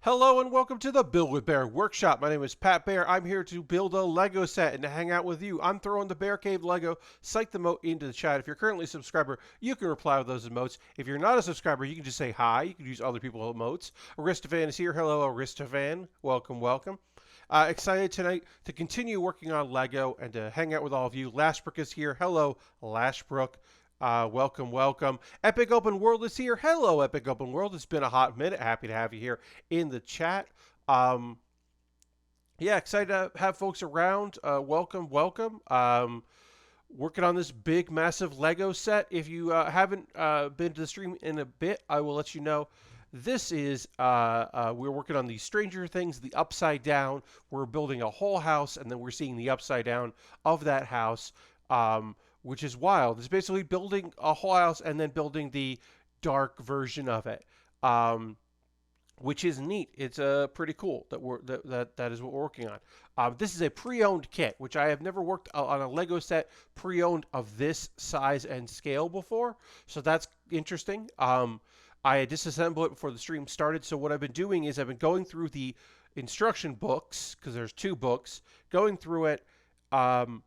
Hello and welcome to the Build with Bear workshop. My name is Pat Bear. I'm here to build a Lego set and to hang out with you. I'm throwing the Bear Cave Lego Psych the Emote into the chat. If you're currently a subscriber, you can reply with those emotes. If you're not a subscriber, you can just say hi. You can use other people's emotes. Aristophan is here. Hello, Aristophan. Welcome, welcome. Excited tonight to continue working on Lego and to hang out with all of you. Lashbrook is here. Hello, Lashbrook. Welcome, welcome. Epic Open World is here. Hello, Epic Open World. It's been a hot minute. Happy to have you here in the chat. Yeah, excited to have folks around. Welcome, welcome. Working on this big, massive Lego set. If you haven't been to the stream in a bit, I will let you know. This is, we're working on the Stranger Things, the Upside Down. We're building a whole house, and then we're seeing the Upside Down of that house. Which is wild. It's basically building a whole house and then building the dark version of it, which is neat. It's pretty cool that is what we're working on. This is a pre-owned kit, which I have never worked on a Lego set pre-owned of this size and scale before, so that's interesting. I disassembled it before the stream started, so what I've been doing is I've been going through the instruction books, because there's two books, going through it and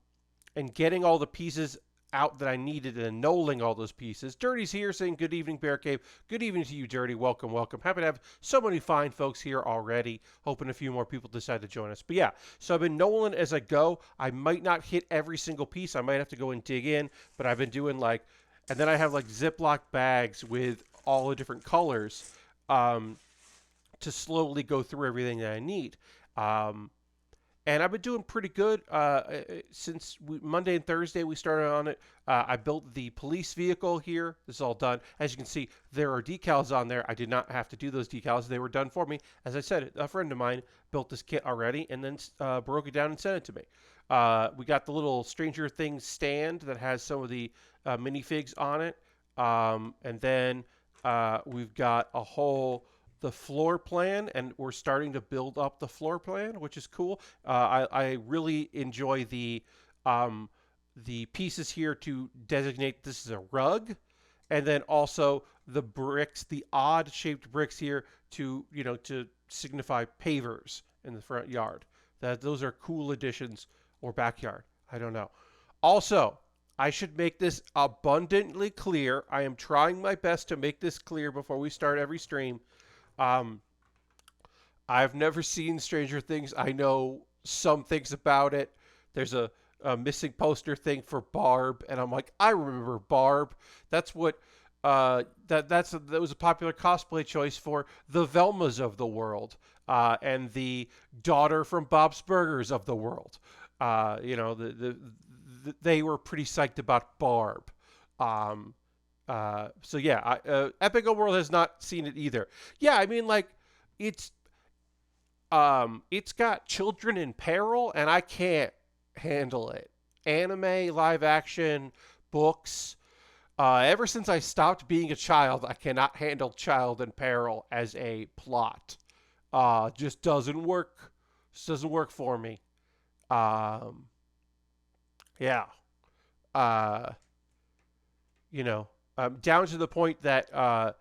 getting all the pieces out that I needed and knolling all those pieces. Dirty's here saying good evening, Bear Cave. Good evening to you, Dirty. Welcome, welcome. Happy to have so many fine folks here already. Hoping a few more people decide to join us. But yeah, so I've been knolling as I go. I might not hit every single piece. I might have to go and dig in, but I've been doing and then I have Ziploc bags with all the different colors to slowly go through everything that I need. And I've been doing pretty good since Monday and Thursday we started on it. I built the police vehicle here. This is all done. As you can see, there are decals on there. I did not have to do those decals. They were done for me. As I said, a friend of mine built this kit already and then broke it down and sent it to me. We got the little Stranger Things stand that has some of the minifigs on it. And then we've got the floor plan, and we're starting to build up the floor plan, which is cool. I really enjoy the pieces here to designate this is a rug, and then also the bricks, the odd shaped bricks here to signify pavers in the front yard. Those are cool additions, or backyard. I don't know. Also, I should make this abundantly clear. I am trying my best to make this clear before we start every stream. I've never seen Stranger Things. I know some things about it. There's a missing poster thing for Barb, and I'm like, I remember Barb. That's what that was a popular cosplay choice for the Velmas of the world, and the daughter from Bob's Burgers of the world. They were pretty psyched about Barb. So yeah, Epic World has not seen it either. Yeah, I mean, it's got children in peril, and I can't handle it. Anime, live action, books. Ever since I stopped being a child, I cannot handle child in peril as a plot. Just doesn't work. Just doesn't work for me. Yeah. Down to the point that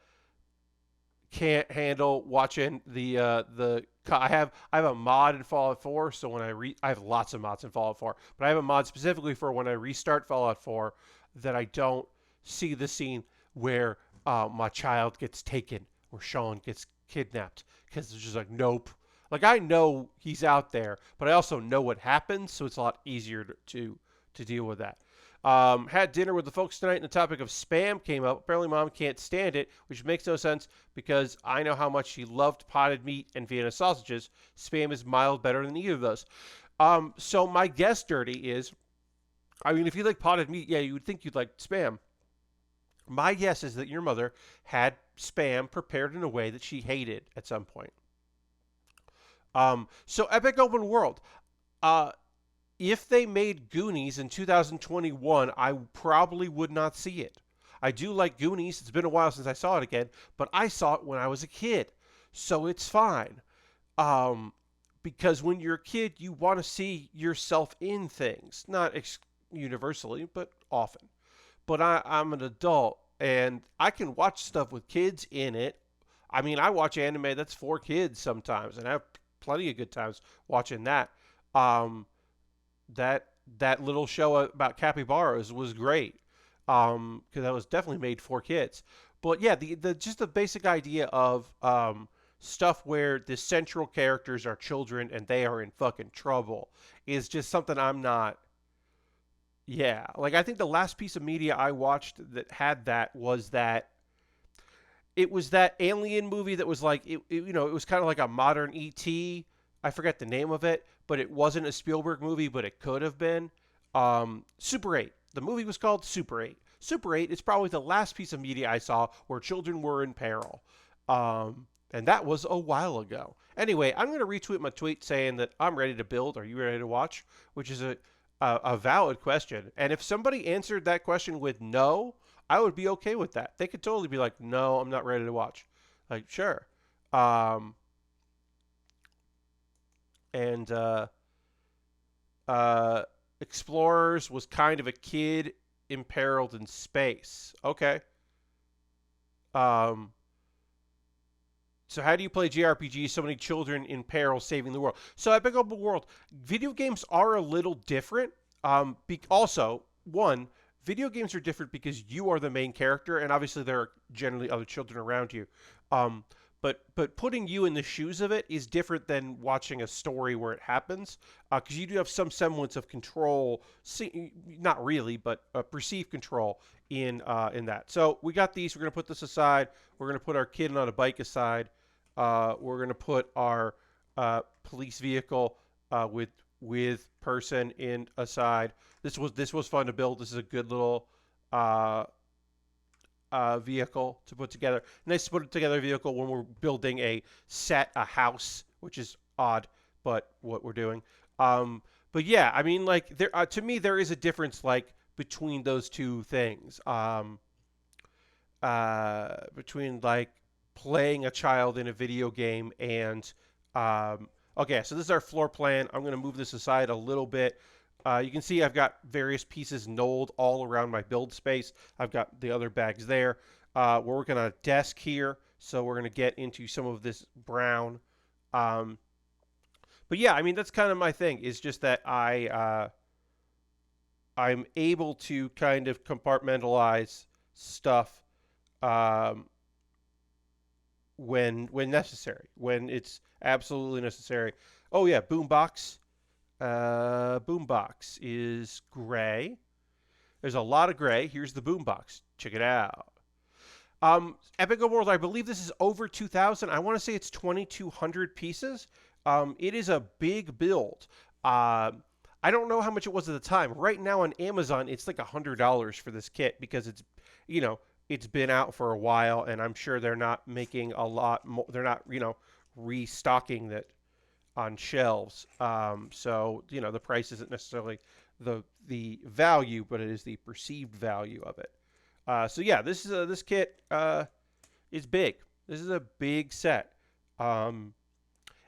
can't handle watching I have a mod in Fallout 4, so when I have lots of mods in Fallout 4, but I have a mod specifically for when I restart Fallout 4 that I don't see the scene where my child gets taken or Sean gets kidnapped, because it's just nope. I know he's out there, but I also know what happens, so it's a lot easier to deal with that. Had dinner with the folks tonight, and the topic of Spam came up. Apparently, Mom can't stand it, which makes no sense because I know how much she loved potted meat and Vienna sausages. Spam is mild better than either of those. So my guess, Dirty, is, I mean, if you like potted meat, yeah, you would think you'd like Spam. My guess is that your mother had Spam prepared in a way that she hated at some point. So Epic Open World. If they made Goonies in 2021, I probably would not see it. I do like Goonies. It's been a while since I saw it again, but I saw it when I was a kid, so it's fine. Because when you're a kid, you want to see yourself in things. Not universally, but often. But I'm an adult, and I can watch stuff with kids in it. I mean, I watch anime that's for kids sometimes, and I have plenty of good times watching that. Um, that that little show about capybaras was great, because that was definitely made for kids. But yeah, the just the basic idea of stuff where the central characters are children and they are in fucking trouble is just something I'm not. Yeah, like I think the last piece of media I watched that had that was that it was that alien movie that was like it was kind of like a modern ET. I forget the name of it, but it wasn't a Spielberg movie, but it could have been. Super 8. The movie was called Super 8. Super 8 is probably the last piece of media I saw where children were in peril. And that was a while ago. Anyway, I'm going to retweet my tweet saying that I'm ready to build. Are you ready to watch? Which is a valid question. And if somebody answered that question with no, I would be okay with that. They could totally be like, no, I'm not ready to watch. Like, sure. Um, and uh, Explorers was kind of a kid imperiled in space. Okay. Um, so how do you play JRPG? So many children in peril saving the world. So Epic Open World, video games are a little different. Also, one, video games are different because you are the main character, and obviously there are generally other children around you. Um, but putting you in the shoes of it is different than watching a story where it happens, because you do have some semblance of control. Not really, but perceived control in that. So we got these. We're gonna put this aside. We're gonna put our kid on a bike aside. We're gonna put our police vehicle with person in aside. This was fun to build. This is a good little uh, vehicle to put together. Nice to put together a vehicle when we're building a house, which is odd, but what we're doing. But yeah, I mean, like there to me there is a difference like between those two things. Between like playing a child in a video game and okay, so this is our floor plan. I'm going to move this aside a little bit. You can see I've got various pieces knolled all around my build space. I've got the other bags there. We're working on a desk here, so we're going to get into some of this brown. Um, but yeah, I mean that's kind of my thing. Is just that I'm able to kind of compartmentalize stuff um, when necessary, when it's absolutely necessary. Oh yeah, boombox. Boombox is gray. There's a lot of gray. Here's the boombox. Check it out. Epic World, I believe this is over 2,000. I want to say it's 2,200 pieces. It is a big build. I don't know how much it was at the time. Right now on Amazon, it's like $100 for this kit because you know, it's been out for a while, and I'm sure they're not making a lot more. They're not, restocking that on shelves. So the price isn't necessarily the value, but it is the perceived value of it. So yeah, this kit is big. This is a big set, and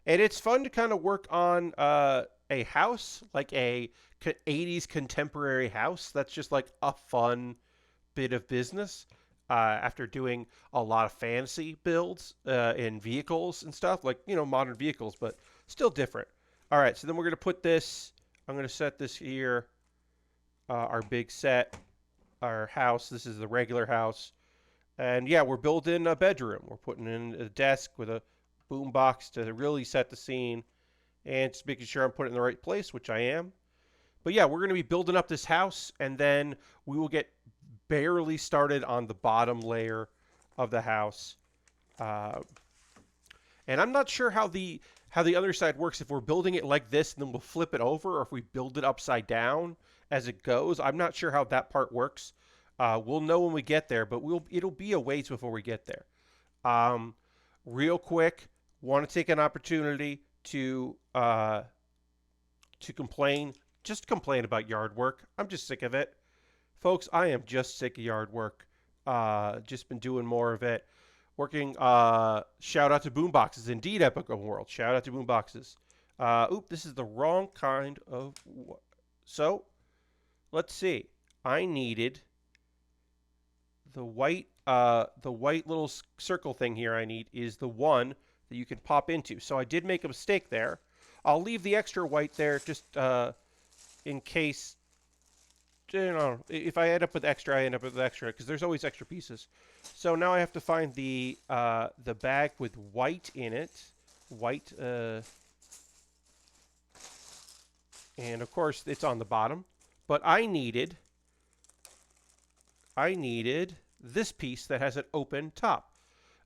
it's fun to kind of work on a house, like a 80s contemporary house. That's just like a fun bit of business. After doing a lot of fantasy builds in vehicles and stuff, like modern vehicles, but still different. All right, so then we're gonna put this. I'm gonna set this here. Our big set, our house. This is the regular house, and yeah, we're building a bedroom. We're putting in a desk with a boom box to really set the scene, and just making sure I'm putting it in the right place, which I am. But yeah, we're gonna be building up this house, and then we will get barely started on the bottom layer of the house. Uh, and I'm not sure how the other side works. If we're building it like this and then we'll flip it over, or if we build it upside down as it goes. I'm not sure how that part works. We'll know when we get there, but it'll be a ways before we get there. Um, Real quick, want to take an opportunity to complain. Just complain about yard work. I'm just sick of it. Folks, I am just sick of yard work. Just been doing more of it. Working, shout out to boomboxes. Indeed, Epic Open World. Shout out to boomboxes. This is the wrong kind of... So, let's see. I needed the white little circle thing here I need is the one that you can pop into. So I did make a mistake there. I'll leave the extra white there just in case, if I end up with extra, I end up with extra because there's always extra pieces. So now I have to find the bag with white in it, white, and of course it's on the bottom. But I needed this piece that has an open top.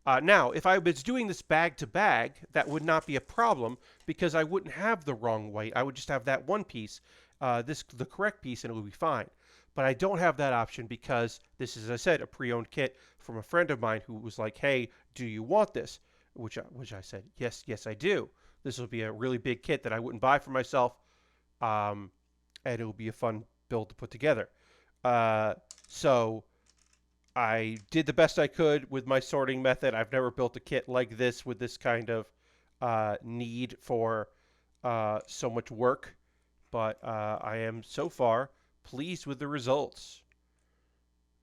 Now, if I was doing this bag to bag, that would not be a problem because I wouldn't have the wrong white. I would just have that one piece, the correct piece, and it would be fine. But I don't have that option because this is, as I said, a pre-owned kit from a friend of mine who was like, "Hey, do you want this?" Which I said, yes, I do. This will be a really big kit that I wouldn't buy for myself, and it will be a fun build to put together. So I did the best I could with my sorting method. I've never built a kit like this with this kind of need for so much work, but I am so far pleased with the results.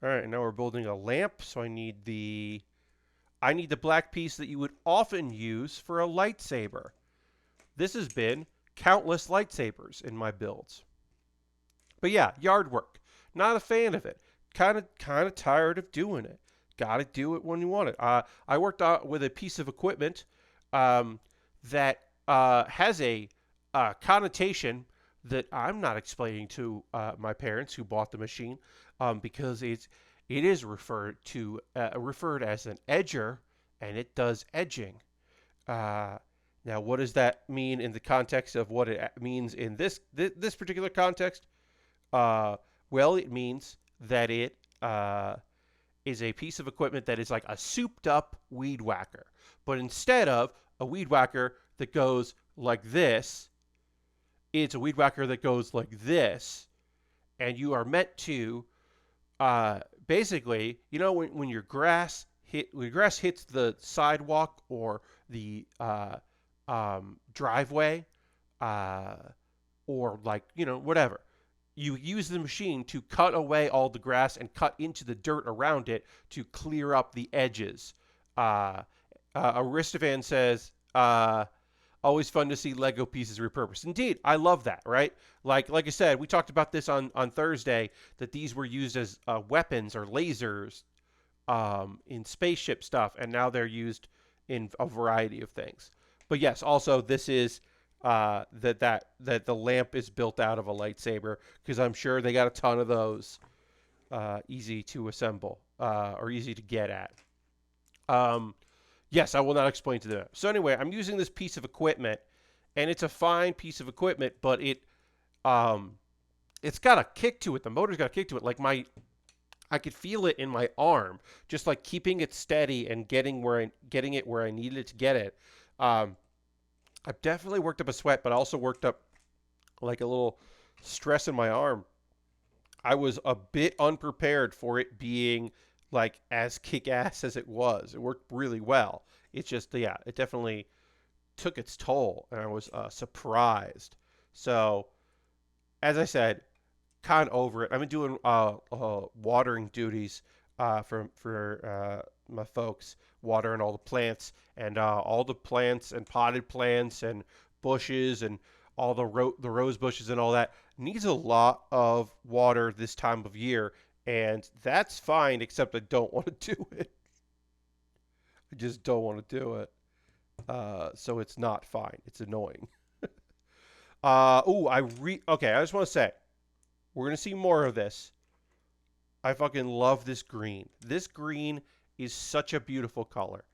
All right, now we're building a lamp, so I need the black piece that you would often use for a lightsaber. This has been countless lightsabers in my builds. But yeah, yard work. Not a fan of it. Kind of tired of doing it. Got to do it when you want it. I worked out with a piece of equipment that has a connotation that I'm not explaining to my parents who bought the machine because it is referred as an edger, and it does edging. Now, what does that mean in the context of what it means in this particular context? Well, it means that it is a piece of equipment that is like a souped up weed whacker. But instead of a weed whacker that goes like this, it's a weed whacker that goes like this. And you are meant to basically, when your grass hits the sidewalk or the driveway, or whatever, you use the machine to cut away all the grass and cut into the dirt around it to clear up the edges. Aristophan says, always fun to see Lego pieces repurposed. Indeed, I love that, right? Like I said, we talked about this on Thursday, that these were used as weapons or lasers in spaceship stuff, and now they're used in a variety of things. But yes, also this is that the lamp is built out of a lightsaber, because I'm sure they got a ton of those easy to assemble or easy to get at. Yes, I will not explain to them. So anyway, I'm using this piece of equipment, and it's a fine piece of equipment, but it's got a kick to it. The motor's got a kick to it. Like I could feel it in my arm, just like keeping it steady and getting it where I needed it to get it. I've definitely worked up a sweat, but I also worked up like a little stress in my arm. I was a bit unprepared for it being like as kick-ass as it was. It worked really well. It's just, yeah, it definitely took its toll, and I was surprised. So, as I said, kind of over it. I've been doing watering duties for my folks, watering all the plants and potted plants and bushes and all the rose bushes and all that. Needs a lot of water this time of year, and that's fine, except I don't want to do it. I just don't want to do it. So it's not fine. It's annoying. Okay, I just want to say, we're going to see more of this. I fucking love this green. This green is such a beautiful color.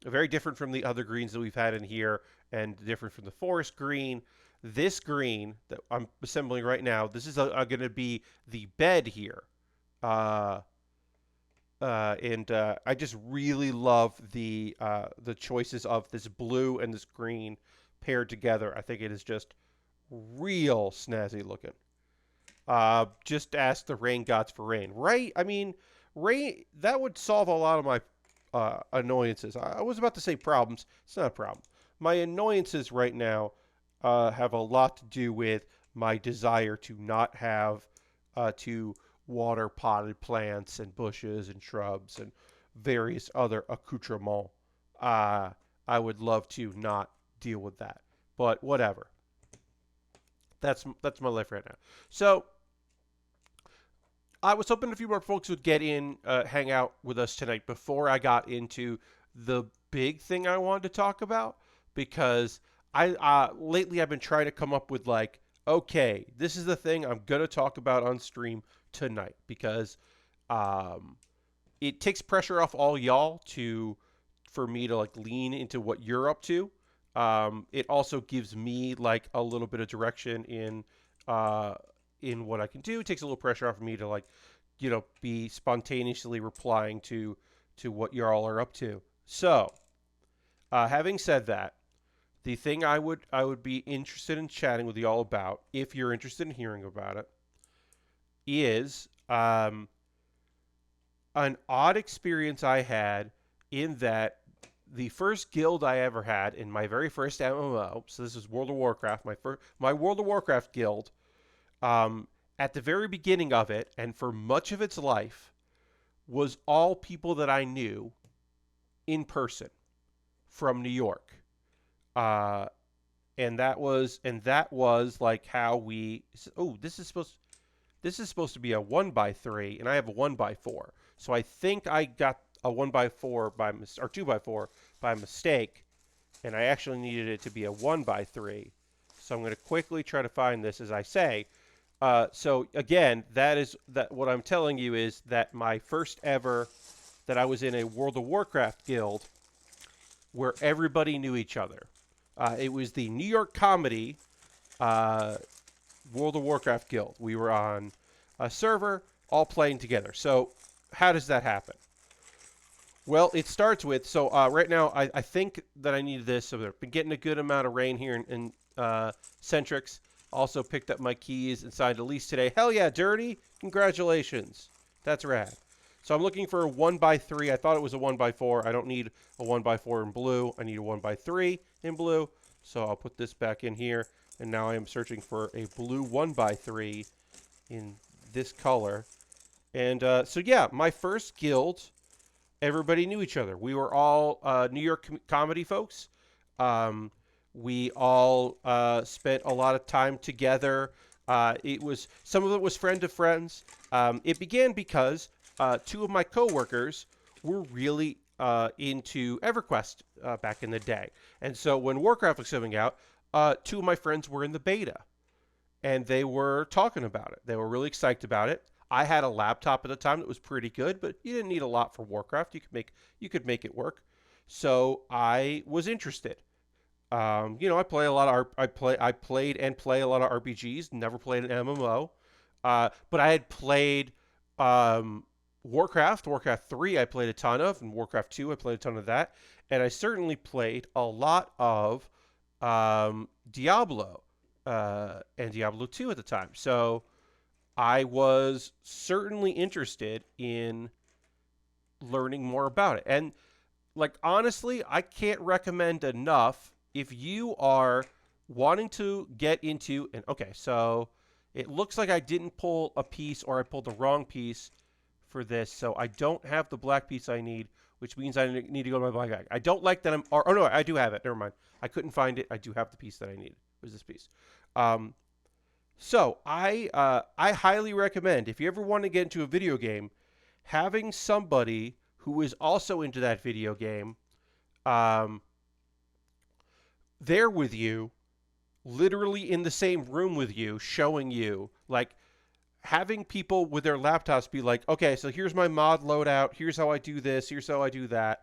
Very different from the other greens that we've had in here, and different from the forest green. This green that I'm assembling right now, this is going to be the bed here. And I just really love the choices of this blue and this green paired together. I think it is just real snazzy looking. Just ask the rain gods for rain, right? I mean, rain, that would solve a lot of my annoyances. I was about to say problems. It's not a problem. My annoyances right now have a lot to do with my desire to not have to water potted plants and bushes and shrubs and various other accoutrements. Uh, I would love to not deal with that, but whatever. That's my life right now. So I was hoping a few more folks would get in, hang out with us tonight before I got into the big thing I wanted to talk about, because I lately I've been trying to come up with like, okay, this is the thing I'm gonna talk about on stream tonight, because um, it takes pressure off all y'all to for me to like lean into what you're up to. It also gives me like a little bit of direction uh, in what I can do. It takes a little pressure off of me to like, be spontaneously replying to what y'all are up to. So, having said that, the thing I would be interested in chatting with y'all about, if you're interested in hearing about it, is an odd experience I had in that the first guild I ever had in my very first MMO, so this is World of Warcraft, my World of Warcraft guild, um, at the very beginning of it, and for much of its life, was all people that I knew in person from New York. Uh, and that was like how we. Oh, this is supposed to be a 1x3, and I have a 1x4. So I think I got a 1x4 or 2x4 by mistake, and I actually needed it to be a 1x3. So I'm going to quickly try to find this as I say. So again, that what I'm telling you is that my first ever that I was in a World of Warcraft guild where everybody knew each other. It was the New York Comedy uh, World of Warcraft guild. We were on a server, all playing together. So, how does that happen? Well, it starts with right now I think that I need this. So, I've been getting a good amount of rain here in Centrix. Also picked up my keys and signed a lease today. Hell yeah, Dirty! Congratulations. That's rad. So I'm looking for a 1x3. I thought it was a 1x4. I don't need a 1x4 in blue. I need a 1x3 in blue. So I'll put this back in here. And now I am searching for a blue 1x3 in this color. And so yeah, my first guild, everybody knew each other. We were all New York comedy folks. We all spent a lot of time together. Some of it was friend of friends. It began because two of my coworkers were really into EverQuest back in the day, and so when Warcraft was coming out, two of my friends were in the beta, and they were talking about it. They were really excited about it. I had a laptop at the time that was pretty good, but you didn't need a lot for Warcraft. You could make it work. So I was interested. I play a lot of I played and play a lot of RPGs. Never played an MMO, but I had played Warcraft 3. I played a ton of, and Warcraft 2. I played a ton of that, and I certainly played a lot of Diablo and Diablo 2 at the time. So I was certainly interested in learning more about it. And like honestly, I can't recommend enough if you are wanting to get into and okay, so it looks like I didn't pull a piece or I pulled the wrong piece for this. So I don't have the black piece I need, which means I need to go to my black bag. I don't like that oh no, I do have it. Never mind. I couldn't find it. I do have the piece that I needed. It was this piece. So I highly recommend if you ever want to get into a video game, having somebody who is also into that video game, there with you, literally in the same room with you, showing you, like having people with their laptops be like, okay, so here's my mod loadout, here's how I do this, here's how I do that.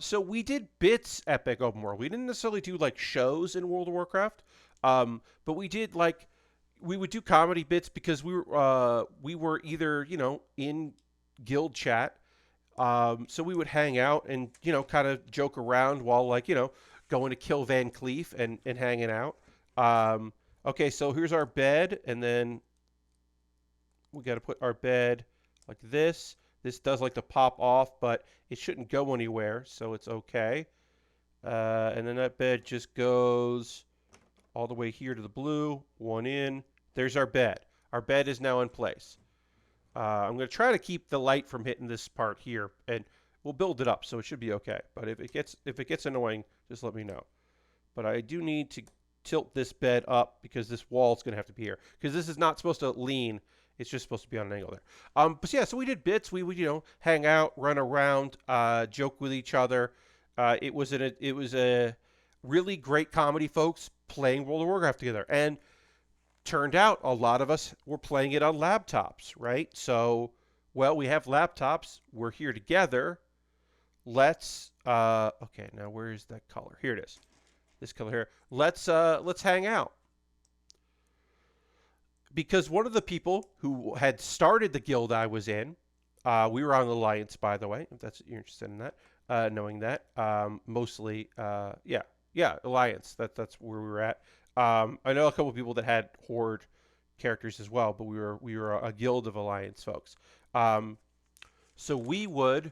So we did bits Epic Open World. We didn't necessarily do like shows in World of Warcraft, but we did like we would do comedy bits because we were either in guild chat. So we would hang out and, kind of joke around while going to kill Van Cleef and hanging out. Okay, so here's our bed, and then we got to put our bed like this. This does like to pop off, but it shouldn't go anywhere, so it's okay. And then that bed just goes all the way here to the blue, one in. There's our bed. Our bed is now in place. I'm going to try to keep the light from hitting this part here, and we'll build it up, so it should be okay. But if it gets annoying, just let me know. But I do need to tilt this bed up because this wall is going to have to be here, because this is not supposed to lean. It's just supposed to be on an angle there. But yeah, so we did bits. We would hang out, run around, joke with each other. It was a really great comedy, folks, playing World of Warcraft together, and turned out a lot of us were playing it on laptops, right? So, well, we have laptops. We're here together. Let's okay, now where is that color? Here it is. This color here. Let's hang out. Because one of the people who had started the guild I was in, we were on the Alliance, by the way, if that's you're interested in that, knowing that, mostly, yeah, Alliance. That's where we were at. I know a couple of people that had Horde characters as well, but we were a guild of Alliance folks. So we would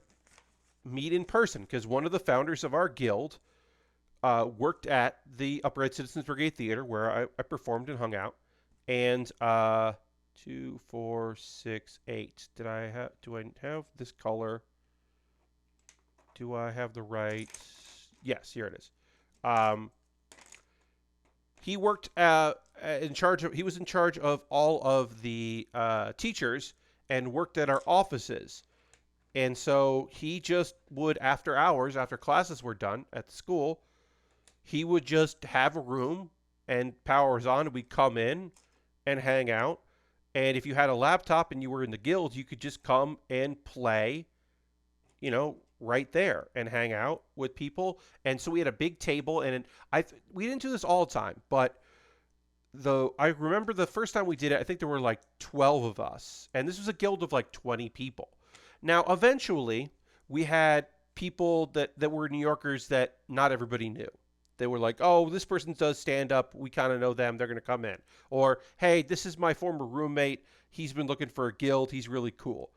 meet in person because one of the founders of our guild worked at the Upright Citizens Brigade Theater where I performed and hung out. And 2, 4, 6, 8. Do I have this color? Do I have the right? Yes, here it is. He worked in charge of. He was in charge of all of the teachers and worked at our offices. And so he just would, after hours, after classes were done at the school, he would just have a room and power was on, and we'd come in and hang out. And if you had a laptop and you were in the guild, you could just come and play, right there and hang out with people. And so we had a big table, and we didn't do this all the time, but I remember the first time we did it, I think there were like 12 of us, and this was a guild of like 20 people. Now, eventually, we had people that were New Yorkers that not everybody knew. They were like, oh, this person does stand up. We kind of know them. They're going to come in. Or, hey, this is my former roommate. He's been looking for a guild. He's really cool.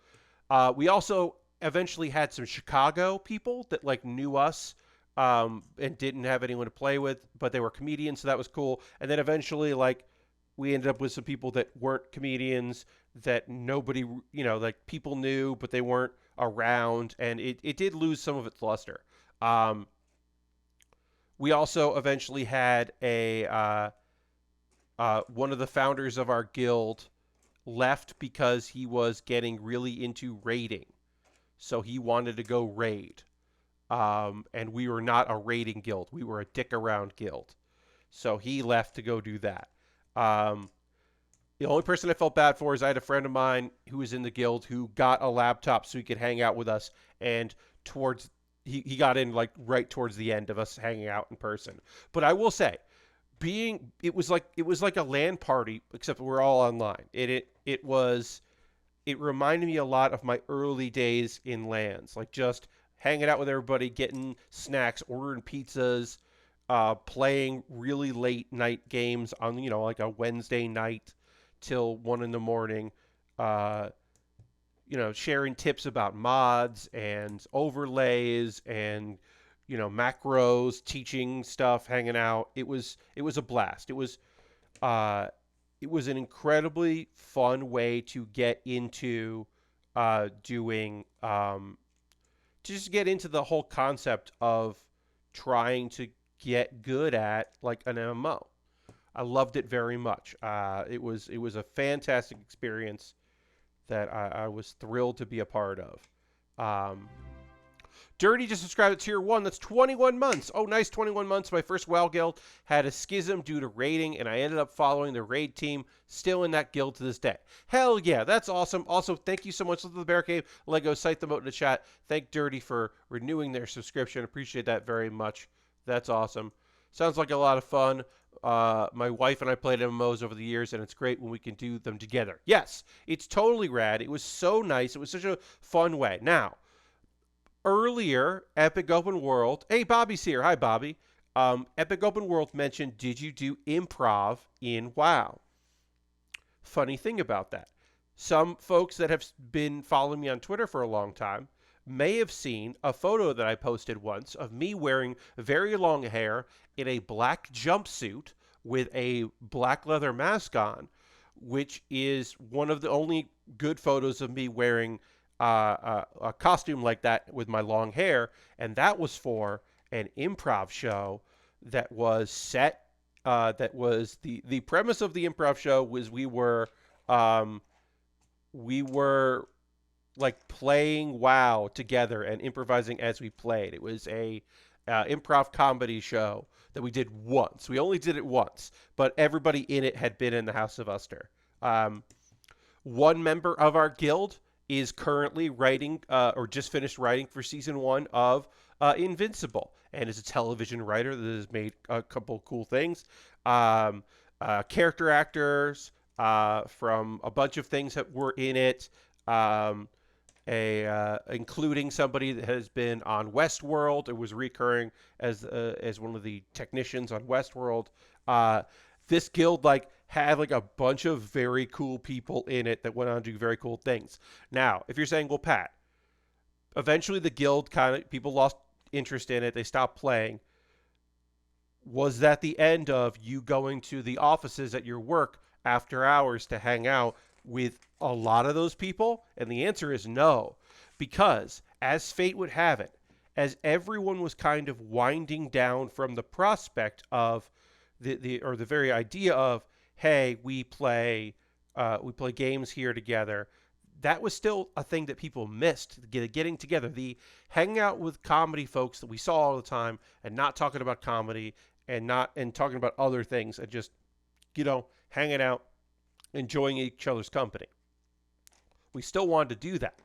We also eventually had some Chicago people that like knew us and didn't have anyone to play with, but they were comedians, so that was cool. And then eventually, like, we ended up with some people that weren't comedians that nobody, like people knew, but they weren't around, and it did lose some of its luster. We also eventually had one of the founders of our guild left because he was getting really into raiding. So he wanted to go raid. And we were not a raiding guild. We were a dick around guild. So he left to go do that. The only person I felt bad for is I had a friend of mine who was in the guild who got a laptop so he could hang out with us. And he got in like right towards the end of us hanging out in person. But I will say, it was like a LAN party, except we're all online. It reminded me a lot of my early days in LANs, like just hanging out with everybody, getting snacks, ordering pizzas, playing really late night games on like a Wednesday night till 1 a.m. Sharing tips about mods and overlays and macros, teaching stuff, hanging out. It was a blast. It was an incredibly fun way to get into doing to just get into the whole concept of trying to get good at like an MMO. I loved it very much. It was a fantastic experience that I was thrilled to be a part of. Dirty just subscribed to Tier 1. That's 21 months. Oh, nice, 21 months. My first WoW guild had a schism due to raiding, and I ended up following the raid team. Still in that guild to this day. Hell yeah, that's awesome. Also, thank you so much to the Bear Cave, Lego, cite them out in the chat. Thank Dirty for renewing their subscription. Appreciate that very much. That's awesome. Sounds like a lot of fun. My wife and I played MMOs over the years, and it's great when we can do them together. Yes, it's totally rad. It was so nice. It was such a fun way. Now, earlier, Epic Open World. Hey, Bobby's here. Hi, Bobby. Epic Open World mentioned, did you do improv in WoW? Funny thing about that. Some folks that have been following me on Twitter for a long time may have seen a photo that I posted once of me wearing very long hair in a black jumpsuit with a black leather mask on, which is one of the only good photos of me wearing a costume like that with my long hair, and that was for an improv show that was set. That was the premise of the improv show was um, we were like playing WoW together and improvising as we played. It was a improv comedy show that we did once. We only did it once, but everybody in it had been in the House of Uster. Um, One member of our guild is currently writing or just finished writing for season 1 of Invincible, and is a television writer that has made a couple cool things. Um, Character actors from a bunch of things that were in it. Um, Including somebody that has been on Westworld. It was recurring as one of the technicians on Westworld. Uh, this guild like had like a bunch of very cool people in it that went on to do very cool things. Now, if you're saying, well, Pat, eventually the guild kind of people lost interest in it. They stopped playing. Was that the end of you going to the offices at your work after hours to hang out with a lot of those people? And the answer is no, because as fate would have it, as everyone was kind of winding down from the prospect of the very idea of, hey, we play games here together. That was still a thing that people missed, getting together, the hanging out with comedy folks that we saw all the time, and not talking about comedy, and talking about other things, and just hanging out, enjoying each other's company. We still wanted to do that,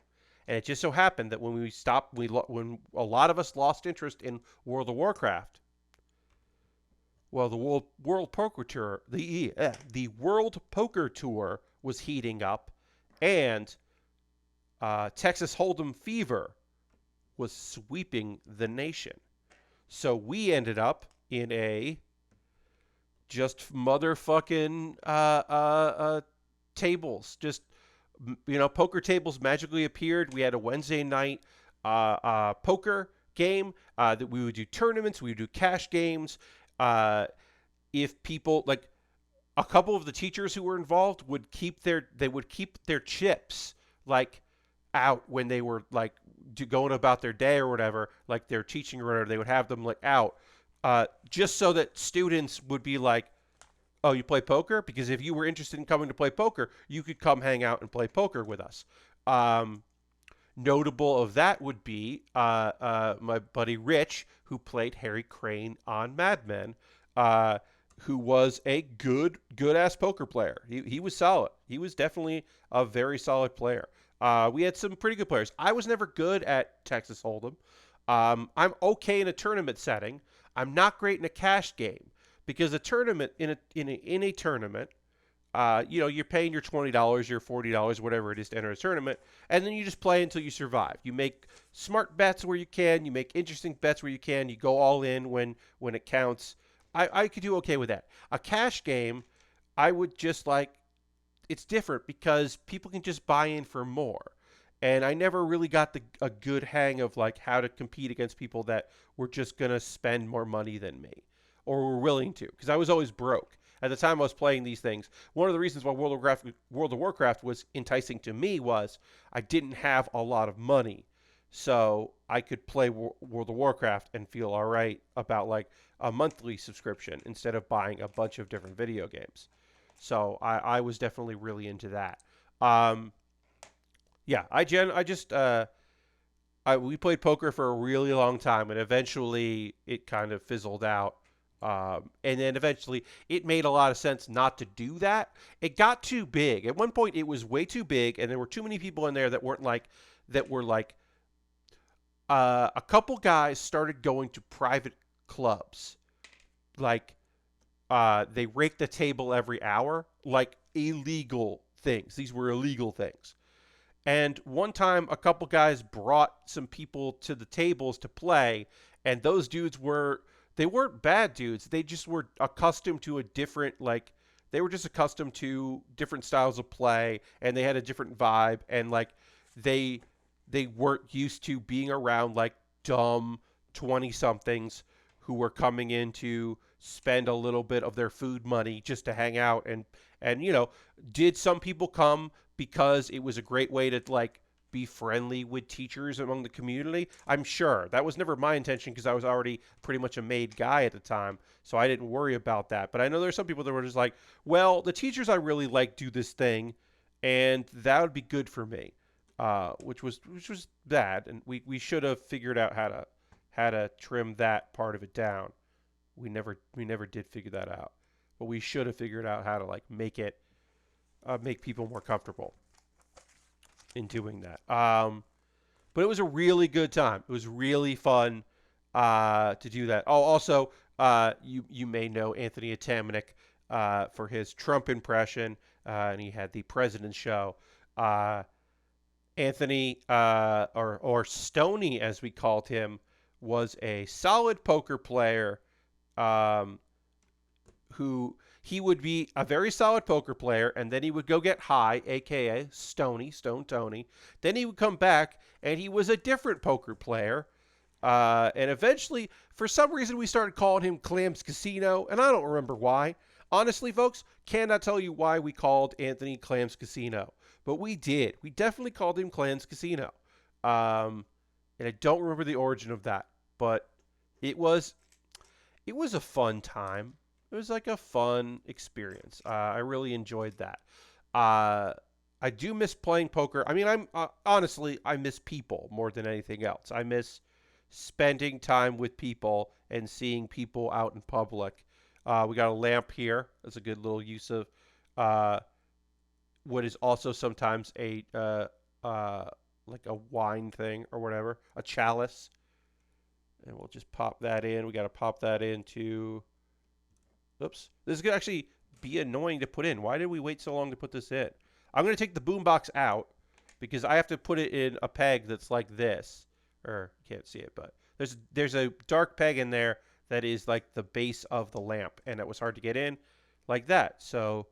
and it just so happened that when we stopped, when a lot of us lost interest in World of Warcraft, well, the World Poker Tour, the World Poker Tour was heating up, and Texas Hold'em fever was sweeping the nation. So we ended up in a just motherfucking tables. Just poker tables magically appeared. We had a Wednesday night poker game that we would do tournaments. We would do cash games. If people like a couple of the teachers who were involved would keep their chips like out when they were like going about their day or whatever, like their teaching or whatever. They would have them like out, just so that students would be like, "Oh, you play poker?" Because if you were interested in coming to play poker, you could come hang out and play poker with us. Notable of that would be my buddy Rich, who played Harry Crane on Mad Men, who was a good ass poker player. He was solid. He was definitely a very solid player. We had some pretty good players. I was never good at Texas Hold'em. I'm okay in a tournament setting. I'm not great in a cash game, because a tournament in a tournament, you're paying your $20, your $40, whatever it is to enter a tournament, and then you just play until you survive. You make smart bets where you can. You make interesting bets where you can. You go all in when it counts. I could do okay with that. A cash game, I would just like, it's different because people can just buy in for more. And I never really got a good hang of like how to compete against people that were just going to spend more money than me, or were willing to, because I was always broke. At the time I was playing these things, one of the reasons why World of Warcraft was enticing to me was I didn't have a lot of money. So I could play World of Warcraft and feel all right about like a monthly subscription instead of buying a bunch of different video games. So I was definitely really into that. Yeah, we played poker for a really long time, and eventually it kind of fizzled out. And then eventually it made a lot of sense not to do that. It got too big. At one point it was way too big, and there were too many people in there that were like a couple guys started going to private clubs. Like they raked the table every hour, like illegal things. These were illegal things. And one time, a couple guys brought some people to the tables to play, and those dudes they weren't bad dudes. They just were accustomed to they were just accustomed to different styles of play, and they had a different vibe, and like they weren't used to being around like dumb 20 somethings who were coming in to spend a little bit of their food money just to hang out. And did some people come because it was a great way to like be friendly with teachers among the community? I'm sure that was never my intention because I was already pretty much a made guy at the time, so I didn't worry about that. But I know there's some people that were just like, well, the teachers I really like do this thing, and that would be good for me, which was bad, and we should have figured out how to trim that part of it down. We never did figure that out, but we should have figured out how to like make people more comfortable in doing that. But it was a really good time. It was really fun to do that. Oh, also, you may know Anthony Atamanuik for his Trump impression, and he had the President's Show. Uh, Anthony, or Stony as we called him, was a solid poker player. Um, who he would be a very solid poker player, and then he would go get high, aka Stone Tony. Then he would come back, and he was a different poker player. And eventually, for some reason, we started calling him Clams Casino, and I don't remember why. Honestly, folks, cannot tell you why we called Anthony Clams Casino, but we did. We definitely called him Clams Casino. And I don't remember the origin of that, but it was a fun time. It was like a fun experience. I really enjoyed that. I do miss playing poker. I mean, I'm honestly, I miss people more than anything else. I miss spending time with people and seeing people out in public. We got a lamp here. That's a good little use of what is also sometimes a like a wine thing or whatever, a chalice. And we'll just pop that in. We got to pop that into. Oops. This is going to actually be annoying to put in. Why did we wait so long to put this in? I'm going to take the boombox out because I have to put it in a peg that's like this. Or, you can't see it, but there's a dark peg in there that is like the base of the lamp. And it was hard to get in like that. So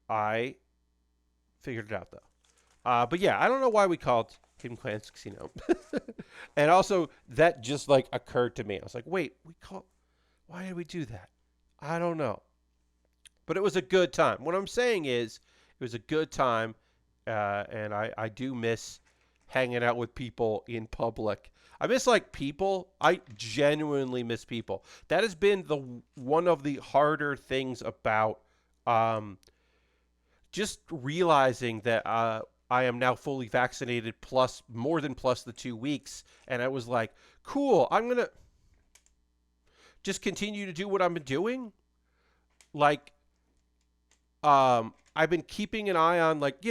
I figured it out, though. But yeah, I don't know why we called him Clans Casino. And also, that just like occurred to me. I was like, wait, why did we do that? I don't know. But it was a good time. What I'm saying is, it was a good time, and I do miss hanging out with people in public. I miss like people. I genuinely miss people. That has been one of the harder things about just realizing that I am now fully vaccinated plus more than plus the 2 weeks, and I was like, cool, I'm gonna just continue to do what I've been doing. Like, I've been keeping an eye on, like,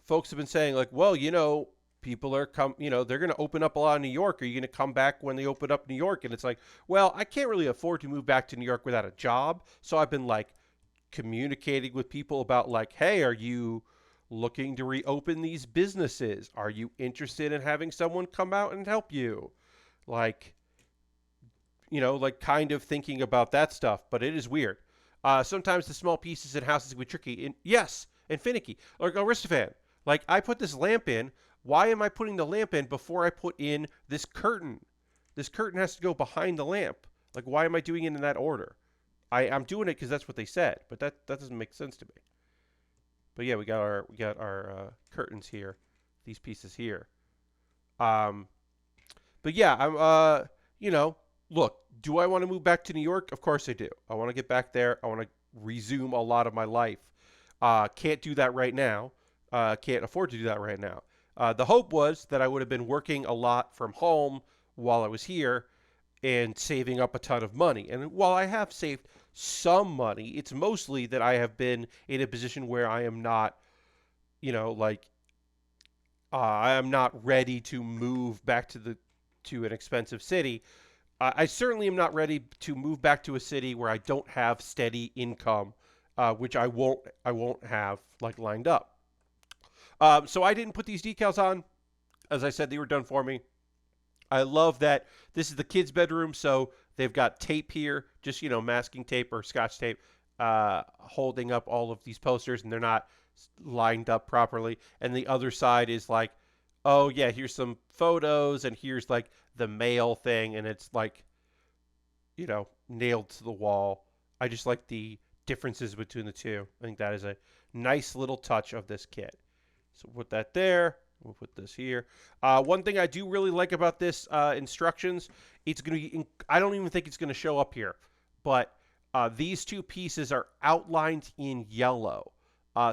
folks have been saying, like, well, people are they're going to open up a lot in New York. Are you going to come back when they open up New York? And it's like, well, I can't really afford to move back to New York without a job. So I've been, like, communicating with people about, like, hey, are you looking to reopen these businesses? Are you interested in having someone come out and help you? Like, like kind of thinking about that stuff, but it is weird. Sometimes the small pieces and houses can be tricky. And finicky. Like Aristophan, like I put this lamp in. Why am I putting the lamp in before I put in this curtain? This curtain has to go behind the lamp. Like, why am I doing it in that order? I'm doing it because that's what they said, but that doesn't make sense to me. But yeah, we got our curtains here, these pieces here. But yeah, I'm look, do I want to move back to New York? Of course I do. I want to get back there. I want to resume a lot of my life. Can't do that right now. Can't afford to do that right now. The hope was that I would have been working a lot from home while I was here and saving up a ton of money. And while I have saved some money, it's mostly that I have been in a position where I am not, I am not ready to move back to an expensive city. I certainly am not ready to move back to a city where I don't have steady income, which I won't have like lined up. So I didn't put these decals on. As I said, they were done for me. I love that this is the kids' bedroom, so they've got tape here, just masking tape or scotch tape, holding up all of these posters, and they're not lined up properly. And the other side is like, oh yeah, here's some photos, and here's like the mail thing, and it's like nailed to the wall. I just like the differences between the two. I think that is a nice little touch of this kit. So we'll put that there. We'll put this here. One thing I do really like about this instructions, it's going to be, I don't even think it's going to show up here, but these two pieces are outlined in yellow.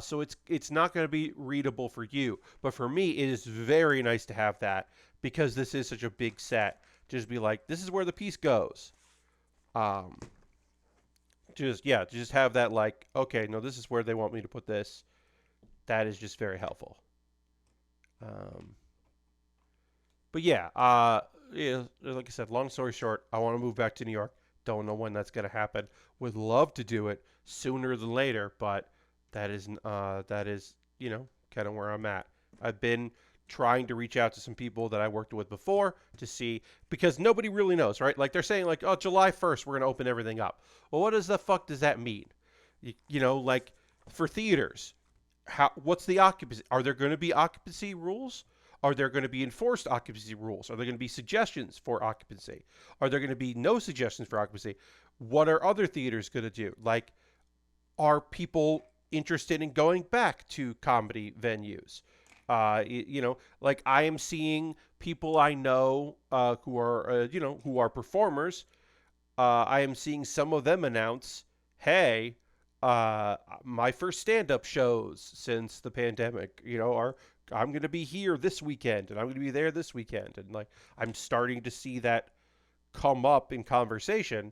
So it's not going to be readable for you. But for me, it is very nice to have that because this is such a big set. Just be like, this is where the piece goes. Just have that like, okay, no, this is where they want me to put this. That is just very helpful. But yeah, like I said, long story short, I want to move back to New York. Don't know when that's going to happen. Would love to do it sooner than later, but that is kind of where I'm at. I've been trying to reach out to some people that I worked with before to see, because nobody really knows, right? Like they're saying like, oh, July 1st, we're going to open everything up. Well, what does the fuck does that mean? Like for theaters, what's the occupancy? Are there going to be occupancy rules? Are there going to be enforced occupancy rules? Are there going to be suggestions for occupancy? Are there going to be no suggestions for occupancy? What are other theaters going to do? Like, are people interested in going back to comedy venues? Like I am seeing people I know who are performers. I am seeing some of them announce, hey, my first stand-up shows since the pandemic, I'm going to be here this weekend and I'm going to be there this weekend. And like, I'm starting to see that come up in conversation.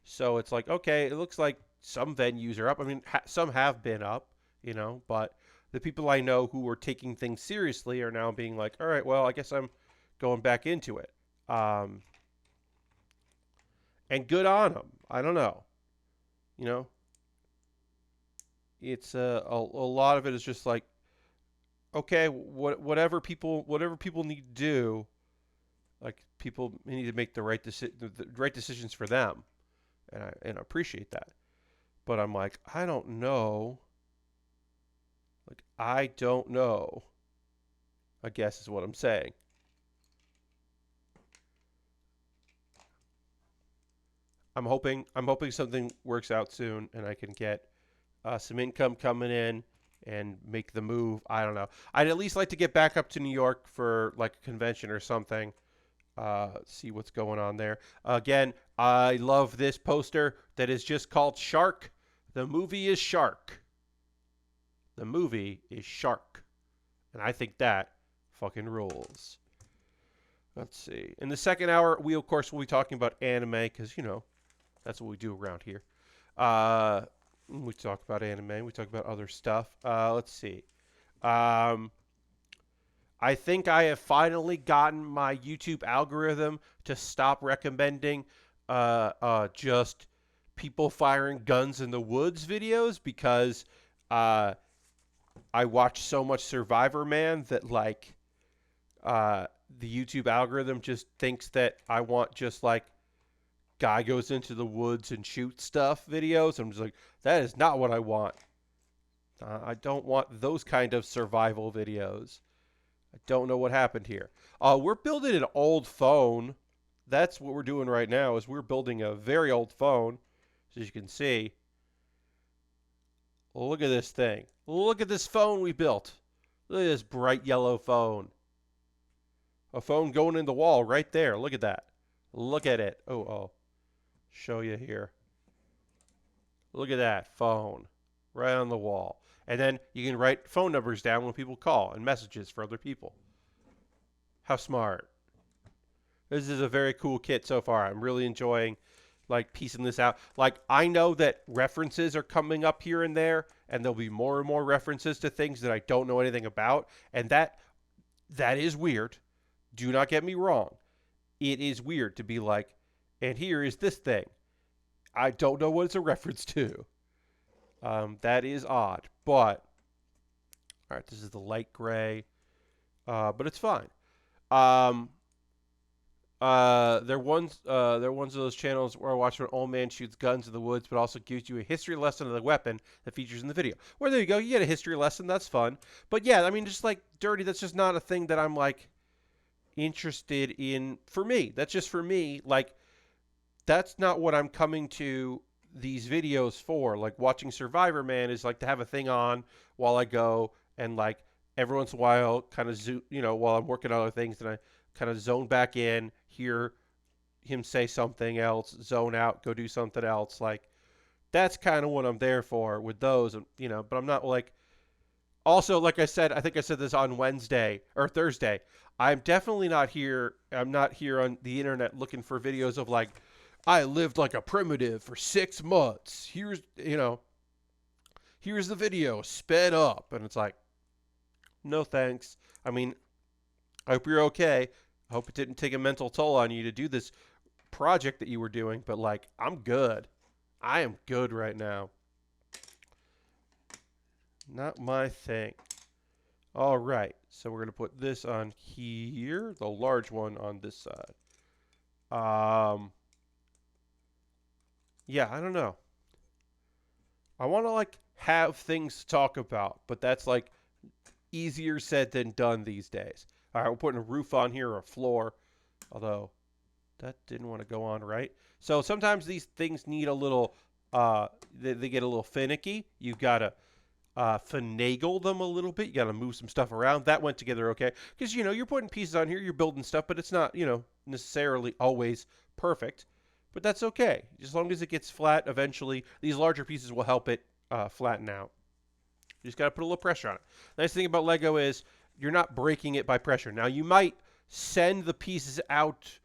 So it's like, okay, it looks like some venues are up. I mean, some have been up, but the people I know who are taking things seriously are now being like, all right, well, I guess I'm going back into it. And good on them. I don't know. It's a lot of it is just like, okay, whatever people need to do, like people need to make the right decisions for them, and I appreciate that. But I'm like, I don't know. Like I don't know. I guess is what I'm saying. I'm hoping something works out soon and I can get some income coming in and make the move. I don't know. I'd at least like to get back up to New York for like a convention or something. See what's going on there. Again, I love this poster that is just called Shark. The movie is Shark. The movie is Shark. And I think that fucking rules. Let's see. In the second hour, we, of course, will be talking about anime because, that's what we do around here. We talk about anime. We talk about other stuff. Let's see. I think I have finally gotten my YouTube algorithm to stop recommending just people firing guns in the woods videos because I watch so much Survivor Man that like the YouTube algorithm just thinks that I want just like guy goes into the woods and shoots stuff videos. I'm just like, that is not what I want. I don't want those kind of survival videos. I don't know what happened here. We're building an old phone. That's what we're doing right now is we're building a very old phone. As you can see. Look at this thing. Look at this phone we built. Look at this bright yellow phone. A phone going in the wall right there. Look at that. Look at it. Oh. Show you here. Look at that phone right on the wall. And then you can write phone numbers down when people call and messages for other people. How smart. This is a very cool kit so far. I'm really enjoying like piecing this out. Like I know that references are coming up here and there and there'll be more and more references to things that I don't know anything about. And that is weird. Do not get me wrong. It is weird to be like, and here is this thing. I don't know what it's a reference to. That is odd. But, all right, this is the light gray. But it's fine. They're ones of those channels where I watch when an old man shoots guns in the woods, but also gives you a history lesson of the weapon that features in the video. Well, there you go. You get a history lesson. That's fun. But yeah, I mean, just like dirty, that's just not a thing that I'm like interested in for me. That's just for me. Like, that's not what I'm coming to these videos for. Like watching Survivor Man is like to have a thing on while I go and like every once in a while kind of while I'm working on other things and I kind of zone back in, hear him say something else, zone out, go do something else. Like that's kind of what I'm there for with those, but I'm not like also, like I said, I think I said this on Wednesday or Thursday. I'm definitely not here. I'm not here on the internet looking for videos of like, I lived like a primitive for 6 months. Here's the video sped up. And it's like, no thanks. I mean, I hope you're okay. I hope it didn't take a mental toll on you to do this project that you were doing. But like, I'm good. I am good right now. Not my thing. All right, so we're going to put this on here, the large one on this side. Yeah, I don't know. I want to like have things to talk about, but that's like easier said than done these days. All right, we're putting a roof on here or a floor, although that didn't want to go on right. So sometimes these things need a little, they get a little finicky. You've got to finagle them a little bit. You got to move some stuff around. That went together okay. Because, you're putting pieces on here, you're building stuff, but it's not, necessarily always perfect. But that's okay. As long as it gets flat, eventually, these larger pieces will help it flatten out. You just got to put a little pressure on it. The nice thing about Lego is you're not breaking it by pressure. Now, you might send the pieces out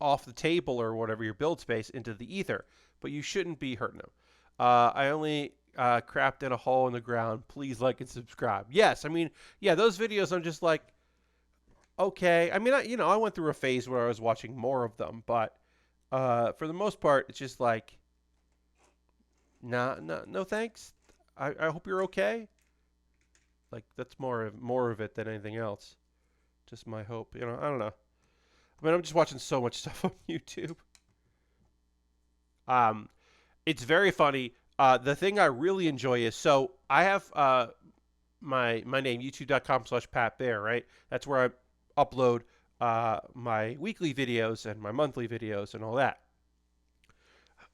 off the table or whatever, your build space, into the ether, but you shouldn't be hurting them. I only crapped in a hole in the ground. Please like and subscribe. Yes, I mean, yeah, those videos I'm just like, okay. I mean, I went through a phase where I was watching more of them, but for the most part, it's just like, nah, no thanks. I hope you're okay. Like that's more of it than anything else. Just my hope. I don't know. I mean, I'm just watching so much stuff on YouTube. It's very funny. The thing I really enjoy is so I have my name youtube.com/PatBear, right? That's where I upload my weekly videos and my monthly videos and all that.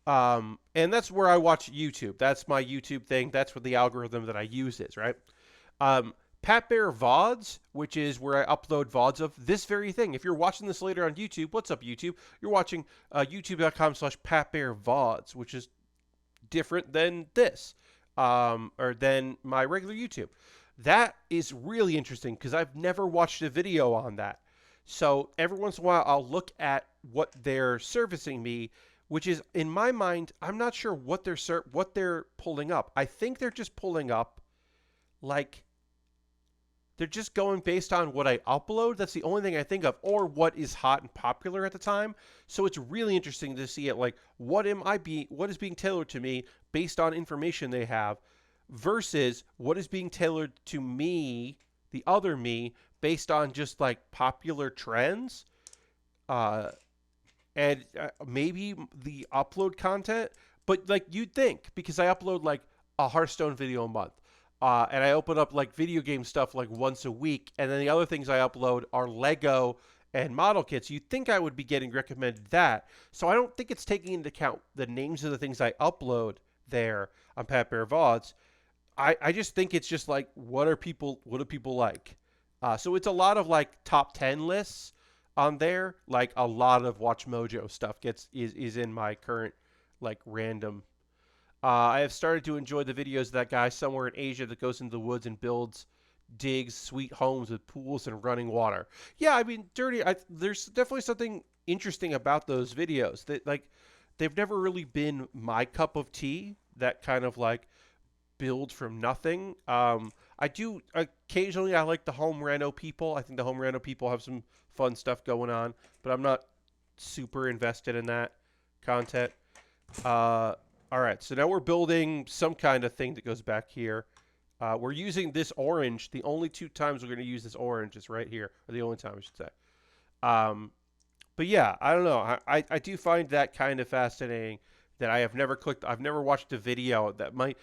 And that's where I watch YouTube. That's my YouTube thing. That's what the algorithm that I use is, right? Pat Bear VODs, which is where I upload VODs of this very thing. If you're watching this later on YouTube, what's up, YouTube? You're watching youtube.com/PatBearVODs, which is different than this, or than my regular YouTube. That is really interesting because I've never watched a video on that. So every once in a while, I'll look at what they're servicing me, which is in my mind, I'm not sure what they're pulling up. I think they're just pulling up like they're just going based on what I upload. That's the only thing I think of, or what is hot and popular at the time. So it's really interesting to see it like what is being tailored to me based on information they have versus what is being tailored to me, the other me, based on just like popular trends. And maybe the upload content, but like you'd think because I upload like a Hearthstone video a month. And I open up like video game stuff like once a week. And then the other things I upload are Lego and model kits. You'd think I would be getting recommended that. So I don't think it's taking into account the names of the things I upload there on Pat Bear VODs. I just think it's just like, what do people like? So it's a lot of like top 10 lists on there. Like a lot of Watch Mojo stuff is in my current like random. I have started to enjoy the videos of that guy somewhere in Asia that goes into the woods and digs sweet homes with pools and running water. Yeah, I mean, there's definitely something interesting about those videos that like they've never really been my cup of tea. That kind of like build from nothing. I do occasionally. I like the home reno people. I think the home reno people have some fun stuff going on, but I'm not super invested in that content. All right, so now we're building some kind of thing that goes back here. We're using this orange. The only two times we're going to use this orange is right here, or the only time I should say. But yeah, I don't know. I do find that kind of fascinating that I have never clicked. I've never watched a video that my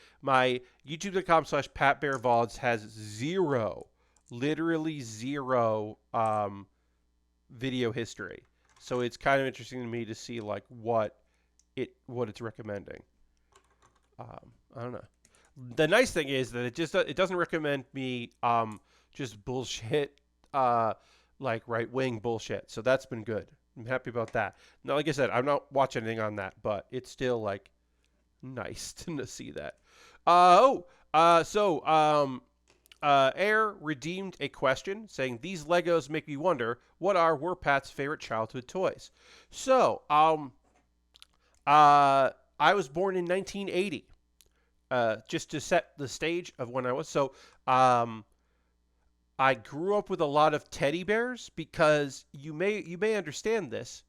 youtube.com/PatBearVods has literally zero video history. So it's kind of interesting to me to see like what what it's recommending. I don't know. The nice thing is that it doesn't recommend me just bullshit like right wing bullshit. So that's been good. I'm happy about that. Now, like I said, I'm not watching anything on that, but it's still like nice to see that. Air redeemed a question saying these Legos make me wonder what are Warpat's favorite childhood toys. So I was born in 1980. Just to set the stage of when I was. So, I grew up with a lot of teddy bears because you may understand this.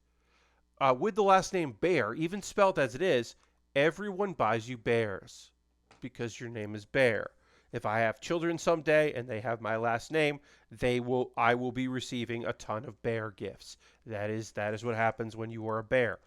With the last name Baer, even spelled as it is, everyone buys you bears because your name is Baer. If I have children someday and they have my last name, I will be receiving a ton of bear gifts. That is what happens when you are a bear.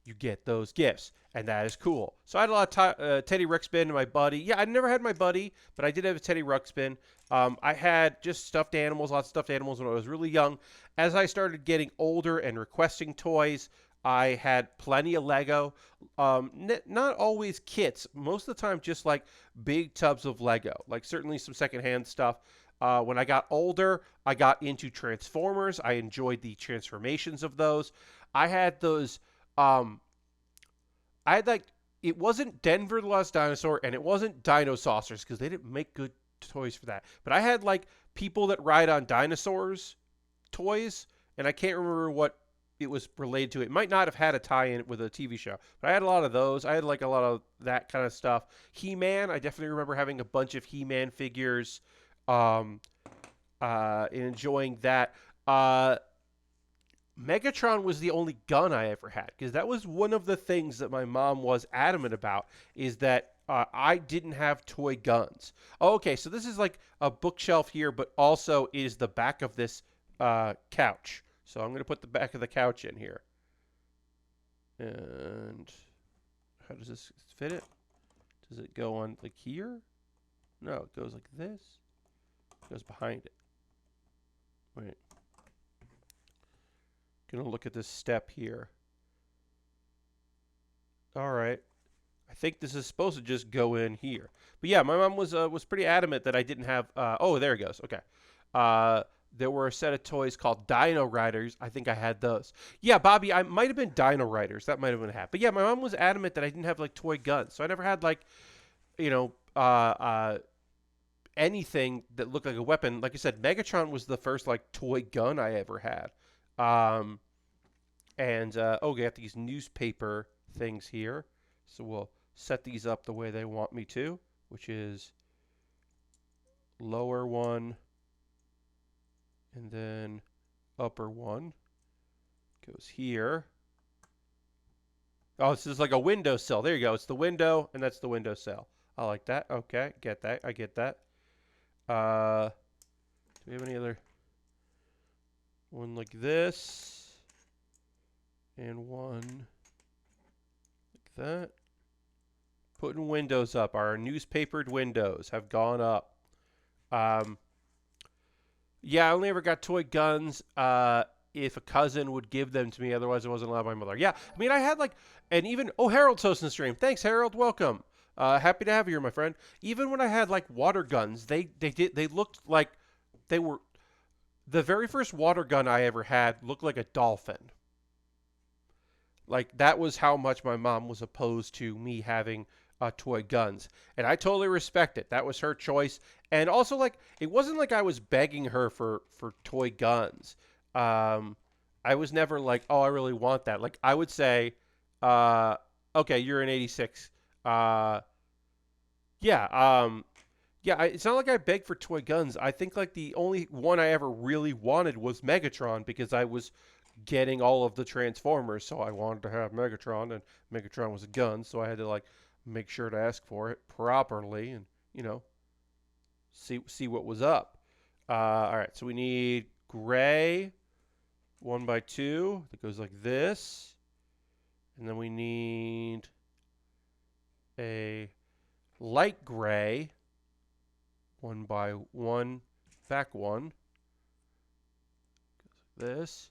You get those gifts, and that is cool. So I had a lot of Teddy Ruxpin and my buddy. Yeah, I never had my buddy, but I did have a Teddy Ruxpin. I had just stuffed animals, lots of stuffed animals when I was really young. As I started getting older and requesting toys, I had plenty of Lego. Not always kits. Most of the time, just like big tubs of Lego. Like certainly some secondhand stuff. When I got older, I got into Transformers. I enjoyed the transformations of those. I had those. I had like it wasn't Denver the Lost Dinosaur and it wasn't Dino Saucers because they didn't make good toys for that. But I had like people that ride on dinosaurs toys, and I can't remember what it was related to. It might not have had a tie-in with a TV show, but I had a lot of those. I had like a lot of that kind of stuff. He-Man, I definitely remember having a bunch of He-Man figures, and enjoying that. Megatron was the only gun I ever had because that was one of the things that my mom was adamant about is that I didn't have toy guns. Oh, okay, so this is like a bookshelf here, but also is the back of this couch. So I'm going to put the back of the couch in here. And how does this fit it? Does it go on like here? No, it goes like this. It goes behind it. Wait. Gonna look at this step here. All right. I think this is supposed to just go in here. But yeah, my mom was pretty adamant that I didn't have. Oh, there it goes. Okay. There were a set of toys called Dino Riders. I think I had those. Yeah, Bobby, I might have been Dino Riders. That might have been half. But yeah, my mom was adamant that I didn't have like toy guns, so I never had like, you know, anything that looked like a weapon. Like I said, Megatron was the first like toy gun I ever had. We got these newspaper things here. So we'll set these up the way they want me to, which is lower one and then upper one goes here. Oh, this is like a windowsill. There you go. It's the window, and that's the windowsill. I like that. Okay, get that. I get that. Do we have any other one like this? And one like that. Putting windows up. Our newspapered windows have gone up. Yeah, I only ever got toy guns if a cousin would give them to me. Otherwise, I wasn't allowed by my mother. Yeah, I mean, I had like, and even, oh, Harold's hosting the stream. Thanks, Harold. Welcome. Happy to have you here, my friend. Even when I had like water guns, they looked like they were, the very first water gun I ever had looked like a dolphin. Like, that was how much my mom was opposed to me having toy guns. And I totally respect it. That was her choice. And also, like, it wasn't like I was begging her for toy guns. I was never like, oh, I really want that. Like, I would say, okay, you're in 86. It's not like I begged for toy guns. I think, like, the only one I ever really wanted was Megatron because I was getting all of the Transformers, so I wanted to have Megatron, and Megatron was a gun, so I had to like make sure to ask for it properly and see what was up. All right, so we need gray 1x2 that goes like this, and then we need a light gray 1x1 back one. Goes like this.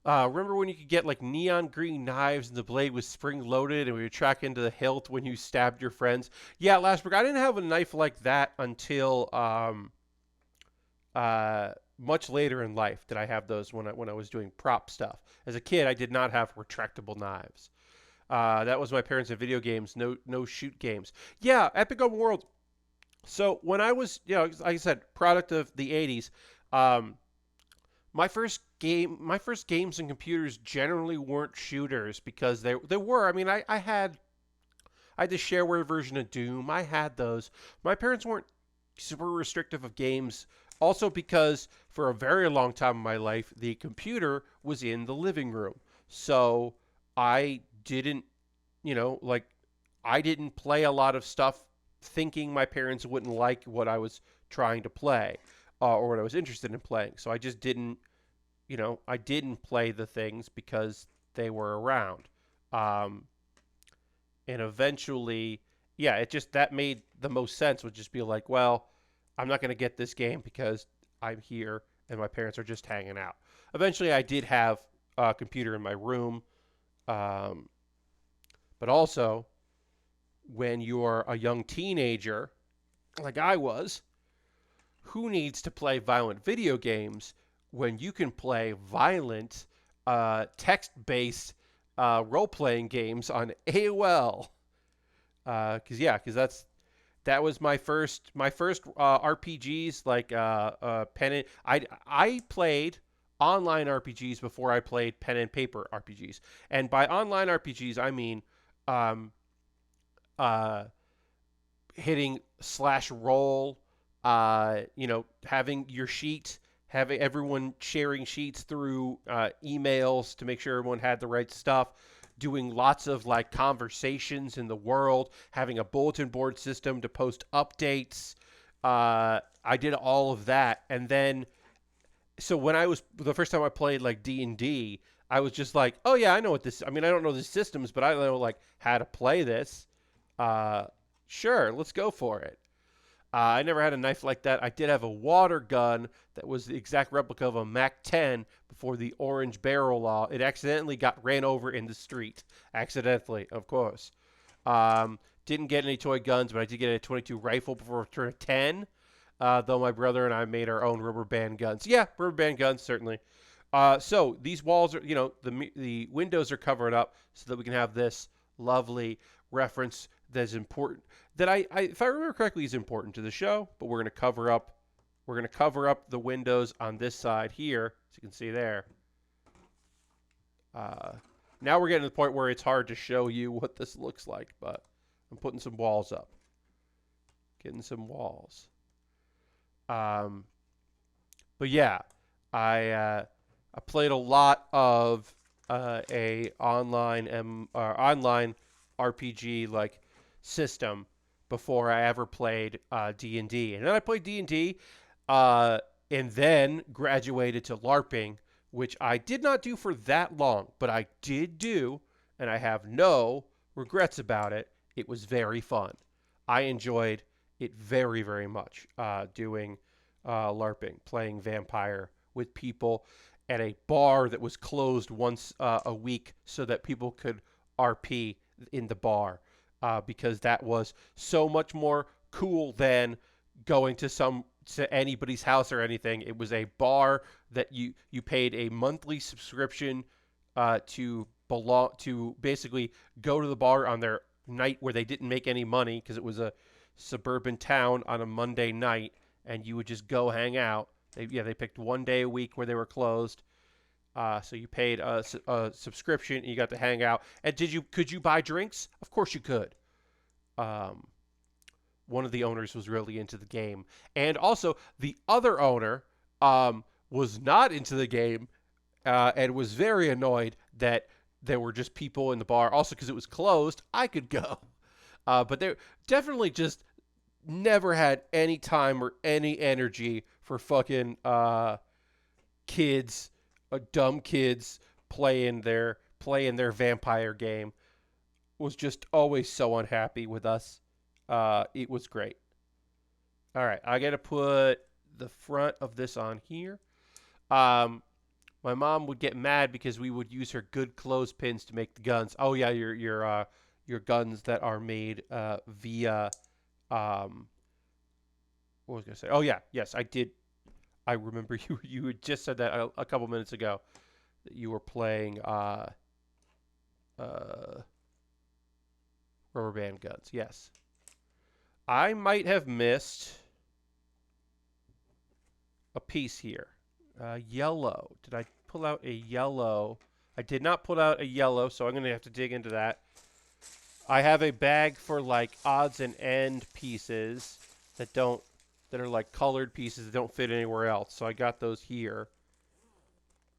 Remember when you could get like neon green knives and the blade was spring loaded and we would track into the hilt when you stabbed your friends? Yeah, Lashberg, I didn't have a knife like that until much later in life did I have those when I was doing prop stuff. As a kid, I did not have retractable knives. That was my parents in video games, no shoot games. Yeah, Epic Open World. So when I was, like I said, product of the '80s, um, my first games and computers generally weren't shooters because they were. I mean, I had the shareware version of Doom. I had those. My parents weren't super restrictive of games. Also, because for a very long time in my life, the computer was in the living room. So I didn't, like, I didn't play a lot of stuff thinking my parents wouldn't like what I was trying to play or what I was interested in playing. So I just didn't, I didn't play the things because they were around. Um, and eventually, yeah, it just that made the most sense would just be like, well, I'm not going to get this game because I'm here and my parents are just hanging out. Eventually, I did have a computer in my room, um, but also when you're a young teenager, like I was, who needs to play violent video games when you can play violent text-based role-playing games on AOL? Because that was my first RPGs like pen and I played online RPGs before I played pen and paper RPGs, and by online RPGs I mean um, uh, hitting slash roll, having your sheet, having everyone sharing sheets through emails to make sure everyone had the right stuff, doing lots of like conversations in the world, having a bulletin board system to post updates. I did all of that, and then so when I was the first time I played like D&D, I was just like, oh yeah, I know what this. I mean, I don't know the systems, but I know like how to play this. Uh, sure, let's go for it. I never had a knife like that. I did have a water gun that was the exact replica of a Mac 10 before the orange barrel law. It accidentally got ran over in the street. Accidentally, of course. Didn't get any toy guns, but I did get a 22 rifle before I turned 10. Though my brother and I made our own rubber band guns. Yeah, rubber band guns, certainly. So these walls are, the windows are covered up so that we can have this lovely reference that's important. That if I remember correctly, is important to the show. But we're gonna cover up the windows on this side here, as you can see there. Uh, Now we're getting to the point where it's hard to show you what this looks like, but I'm putting some walls up, getting some walls. Um, but yeah, I played a lot of a online RPG like system before I ever played D&D. And then I played D&D and then graduated to LARPing, which I did not do for that long, but I did do, and I have no regrets about it. It was very fun. I enjoyed it very, very much doing LARPing, playing vampire with people at a bar that was closed once a week so that people could RP in the bar because that was so much more cool than going to anybody's house or anything. It was a bar that you paid a monthly subscription to belong to, basically go to the bar on their night where they didn't make any money because it was a suburban town on a Monday night, and you would just go hang out. They picked one day a week where they were closed. So you paid a subscription and you got to hang out. And could you buy drinks? Of course you could. Um, One of the owners was really into the game, and also the other owner was not into the game and was very annoyed that there were just people in the bar. Also, because it was closed, I could go, but they definitely just never had any time or any energy for fucking kids, dumb kids playing their vampire game. Was just always so unhappy with us. It was great. All right, I got to put the front of this on here. Um, My mom would get mad because we would use her good clothespins to make the guns. Oh yeah, your guns that are made via what was I gonna say? Oh yeah, yes, I did. I remember you had just said that a couple minutes ago that you were playing uh, rubber band guns. Yes, I might have missed a piece here. Yellow. Did I pull out a yellow? I did not pull out a yellow, so I'm gonna have to dig into that. I have a bag for like odds and end pieces that don't that are like colored pieces that don't fit anywhere else. So I got those here.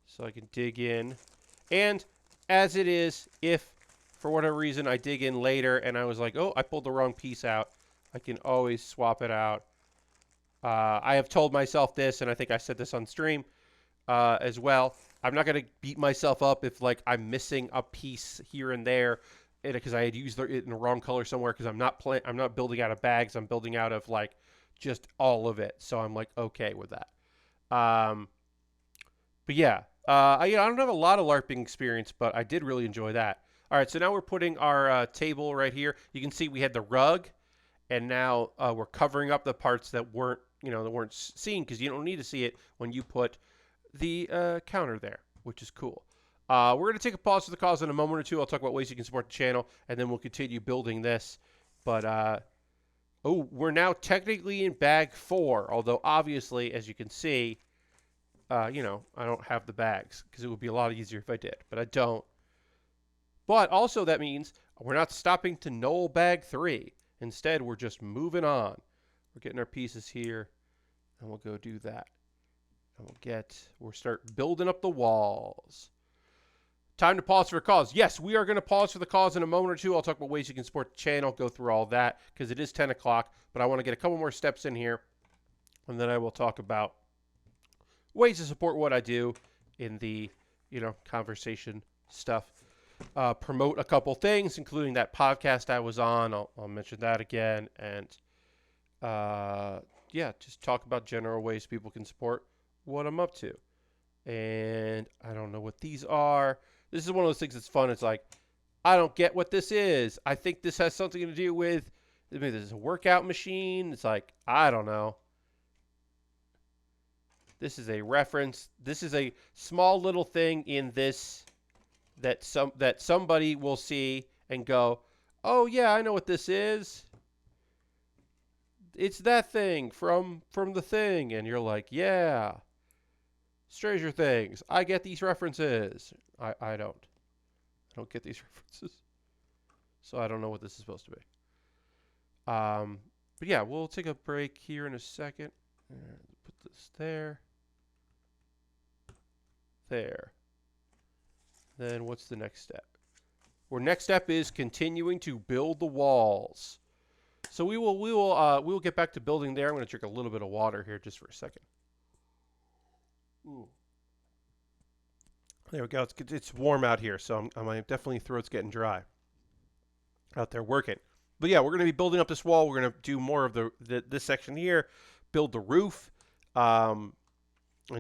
So I can dig in. And as it is, if for whatever reason I dig in later and I was like, oh, I pulled the wrong piece out, I can always swap it out. I have told myself this, and I think I said this on stream as well. I'm not going to beat myself up if like I'm missing a piece here and there because I had used it in the wrong color somewhere because I'm not building out of bags. I'm building out of like just all of it. So I'm like okay with that. But yeah, I don't have a lot of LARPing experience, but I did really enjoy that. All right, so now we're putting our table right here. You can see we had the rug, and now we're covering up the parts that weren't seen because you don't need to see it when you put the counter there, which is cool. We're going to take a pause for the cause in a moment or two. I'll talk about ways you can support the channel, and then we'll continue building this. But we're now technically in bag 4, although obviously, as you can see, I don't have the bags because it would be a lot easier if I did, but I don't. But also that means we're not stopping to null bag 3. Instead, we're just moving on. We're getting our pieces here, and we'll go do that. And we'll start building up the walls. Time to pause for a cause. Yes, we are going to pause for the cause in a moment or two. I'll talk about ways you can support the channel, go through all that, because it is 10 o'clock, but I want to get a couple more steps in here, and then I will talk about ways to support what I do in the, conversation stuff. Promote a couple things, including that podcast I was on. I'll mention that again. And, just talk about general ways people can support what I'm up to. And I don't know what these are. This is one of those things that's fun. It's like, I don't get what this is. I think this has something to do with, maybe this is a workout machine. It's like, I don't know. This is a reference. This is a small little thing in this that somebody will see and go, oh yeah, I know what this is. It's that thing from the thing. And you're like, yeah. Stranger Things. I get these references. I don't. I don't get these references. So I don't know what this is supposed to be. But yeah, we'll take a break here in a second. Put this there. There. Then what's the next step? Our next step is continuing to build the walls. So we will get back to building there. I'm going to drink a little bit of water here just for a second. Ooh. There we go. It's warm out here, so my definitely throat's getting dry. Out there working. But yeah, we're going to be building up this wall. We're going to do more of this section here, build the roof, and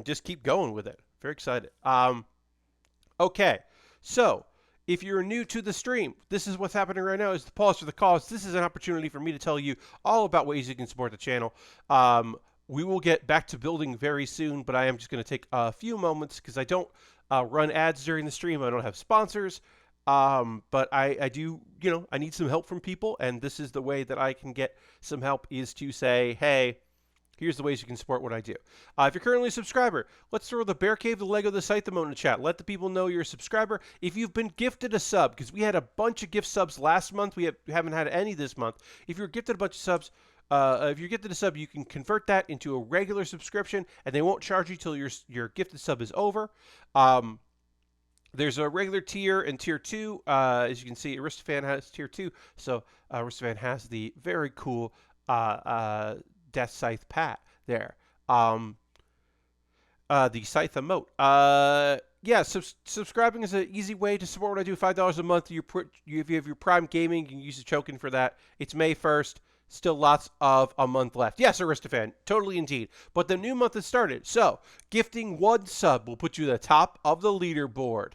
just keep going with it. Very excited. Okay, so if you're new to the stream, this is what's happening right now is the pause for the cause. This is an opportunity for me to tell you all about ways you can support the channel. We will get back to building very soon, but I am just going to take a few moments because I don't run ads during the stream. I don't have sponsors, but I do, I need some help from people, and this is the way that I can get some help is to say, hey, here's the ways you can support what I do. If you're currently a subscriber, let's throw the Bear Cave, the Lego, the Scythe emote in the chat. Let the people know you're a subscriber. If you've been gifted a sub, because we had a bunch of gift subs last month, we haven't had any this month. If you're gifted a bunch of subs, if you're gifted a sub, you can convert that into a regular subscription, and they won't charge you till your gifted sub is over. There's a regular tier and tier 2. As you can see, Aristofan has tier 2, so Aristofan has the very cool Death Scythe Pat there. The Scythe emote. Subscribing is an easy way to support what I do. $5 a month. If you have your Prime Gaming, you can use the token for that. It's May 1st. Still lots of a month left. Yes, Aristophan, totally indeed. But the new month has started. So, gifting one sub will put you at the top of the leaderboard.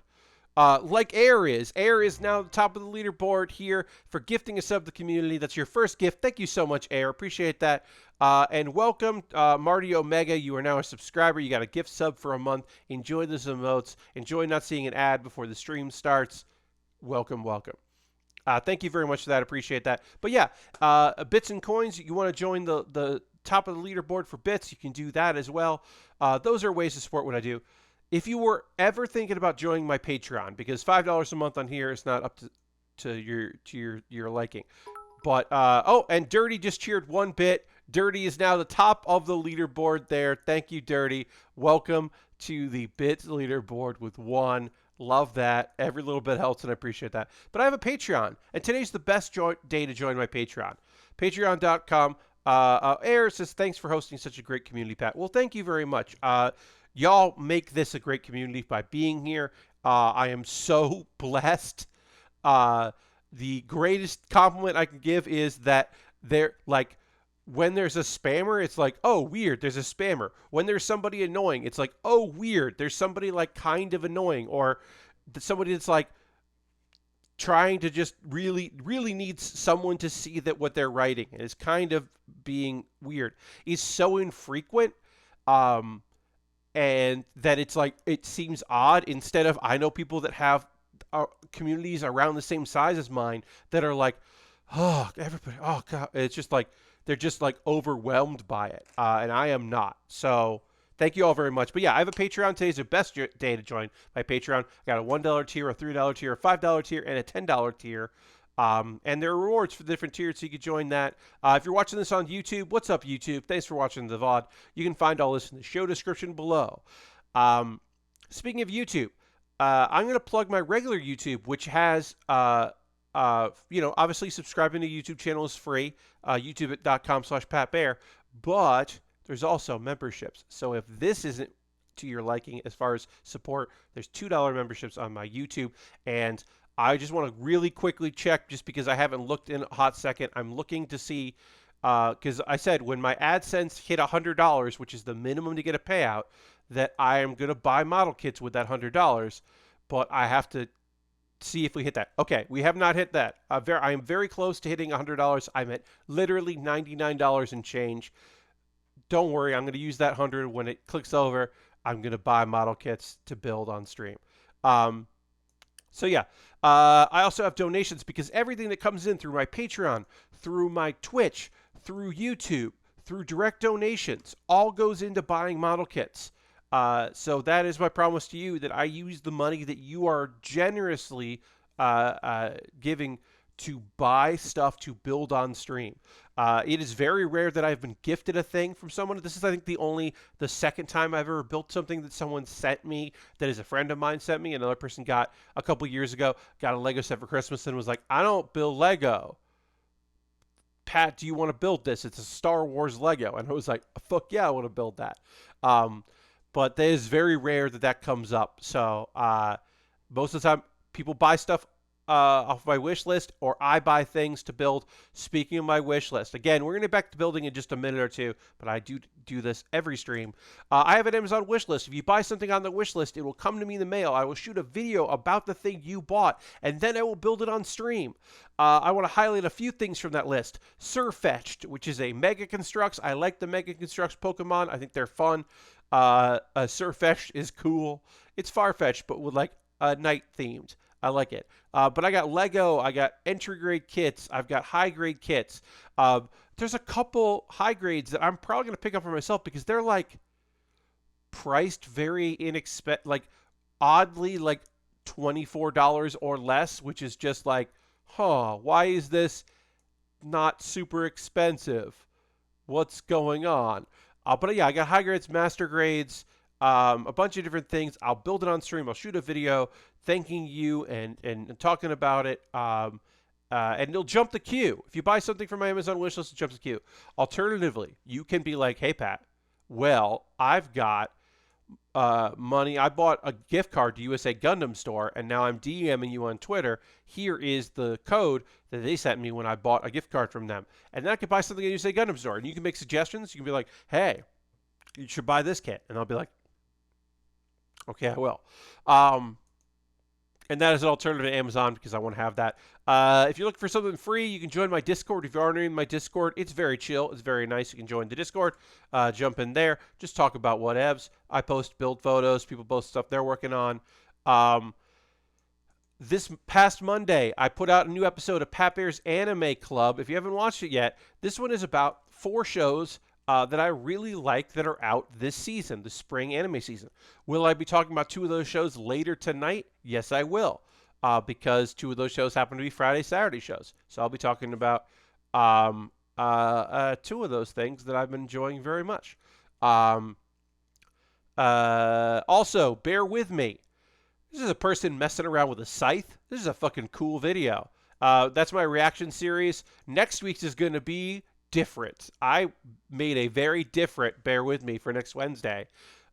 Like Air is. Air is now the top of the leaderboard here for gifting a sub to the community. That's your first gift. Thank you so much, Air. Appreciate that. And welcome, Marty Omega. You are now a subscriber. You got a gift sub for a month. Enjoy the emotes. Enjoy not seeing an ad before the stream starts. Welcome, welcome. Thank you very much for that. Appreciate that. But yeah, bits and coins. You want to join the top of the leaderboard for bits? You can do that as well. Those are ways to support what I do. If you were ever thinking about joining my Patreon, because $5 a month on here is not up to your liking, but oh, and Dirty just cheered 1 bit. Dirty is now the top of the leaderboard there. Thank you, Dirty. Welcome to the bits leaderboard with 1. Love that. Every little bit helps, and I appreciate that. But I have a Patreon, and today's the best day to join my Patreon. Patreon.com. Air says, thanks for hosting such a great community, Pat. Well, thank you very much. Y'all make this a great community by being here. I am so blessed. The greatest compliment I can give is that when there's a spammer, it's like, oh, weird, there's a spammer. When there's somebody annoying, it's like, oh, weird, there's somebody like kind of annoying, or somebody that's like trying to just really needs someone to see that what they're writing is kind of being weird. Is so infrequent. And that it's like, it seems odd. Instead of, I know people that have communities around the same size as mine that are like, oh, everybody, oh God, it's just like, they're just like overwhelmed by it. And I am not. So thank you all very much. But yeah, I have a Patreon. Today's the best day to join my Patreon. I got a $1 tier, a $3 tier, a $5 tier, and a $10 tier. And there are rewards for the different tiers, so you can join that. If you're watching this on YouTube, what's up, YouTube? Thanks for watching the VOD. You can find all this in the show description below. Speaking of YouTube, I'm going to plug my regular YouTube, which has, obviously subscribing to YouTube channel is free, youtube.com/PatBaer, but there's also memberships. So if this isn't to your liking as far as support, there's $2 memberships on my YouTube, and I just want to really quickly check, just because I haven't looked in a hot second. I'm looking to see, because I said when my AdSense hit $100, which is the minimum to get a payout, that I am going to buy model kits with that $100, but I have to see if we hit that. Okay, we have not hit that. I am very close to hitting $100. I'm at literally $99 and change. Don't worry, I'm going to use that 100 when it clicks over. I'm going to buy model kits to build on stream. So yeah, I also have donations, because everything that comes in through my Patreon, through my Twitch, through YouTube, through direct donations, all goes into buying model kits. So that is my promise to you, that I use the money that you are generously giving to buy stuff to build on stream. It is very rare that I've been gifted a thing from someone. This is, I think, the second time I've ever built something that someone sent me, that is a friend of mine sent me. Another person got, a couple years ago, got a Lego set for Christmas and was like, I don't build Lego. Pat, do you want to build this? It's a Star Wars Lego. And I was like, fuck yeah, I want to build that. But that is very rare that comes up. So most of the time, people buy stuff off my wish list, or I buy things to build. Speaking of my wish list, again, we're going to get back to building in just a minute or two, but I do this every stream. I have an Amazon wish list. If you buy something on the wish list, it will come to me in the mail. I will shoot a video about the thing you bought, and then I will build it on stream. I want to highlight a few things from that list. Surfetched, which is a Mega Constructs. I like the Mega Constructs Pokemon. I think they're fun. Surfetched is cool. It's Farfetched, but with like a night themed. I like it. But I got Lego. I got entry grade kits. I've got high grade kits. There's a couple high grades that I'm probably going to pick up for myself, because they're like priced very inexpensive, like oddly like $24 or less, which is just like, why is this not super expensive? What's going on? But yeah, I got high grades, master grades, a bunch of different things. I'll build it on stream. I'll shoot a video thanking you and talking about it. And it'll jump the queue. If you buy something from my Amazon wishlist, it jumps the queue. Alternatively, you can be like, hey, Pat, well, I've got money. I bought a gift card to USA Gundam Store, and now I'm DMing you on Twitter. Here is the code that they sent me when I bought a gift card from them. And then I could buy something at USA Gundam Store. And you can make suggestions. You can be like, hey, you should buy this kit. And I'll be like, okay, I will. And that is an alternative to Amazon because I want to have that. If you're looking for something free, you can join my Discord. If you aren't in my Discord, it's very chill. It's very nice. You can join the Discord. Jump in there. Just talk about whatevs. I post build photos. People post stuff they're working on. This past Monday, I put out a new episode of Pat Bear's Anime Club. If you haven't watched it yet, this one is about 4 shows that I really like that are out this season, the spring anime season. Will I be talking about 2 of those shows later tonight? Yes, I will, because 2 of those shows happen to be Friday, Saturday shows. So I'll be talking about 2 of those things that I've been enjoying very much. Also, Bear With Me. This is a person messing around with a scythe. This is a fucking cool video. That's my reaction series. Next week's is going to be different. I made a very different Bear With Me for next Wednesday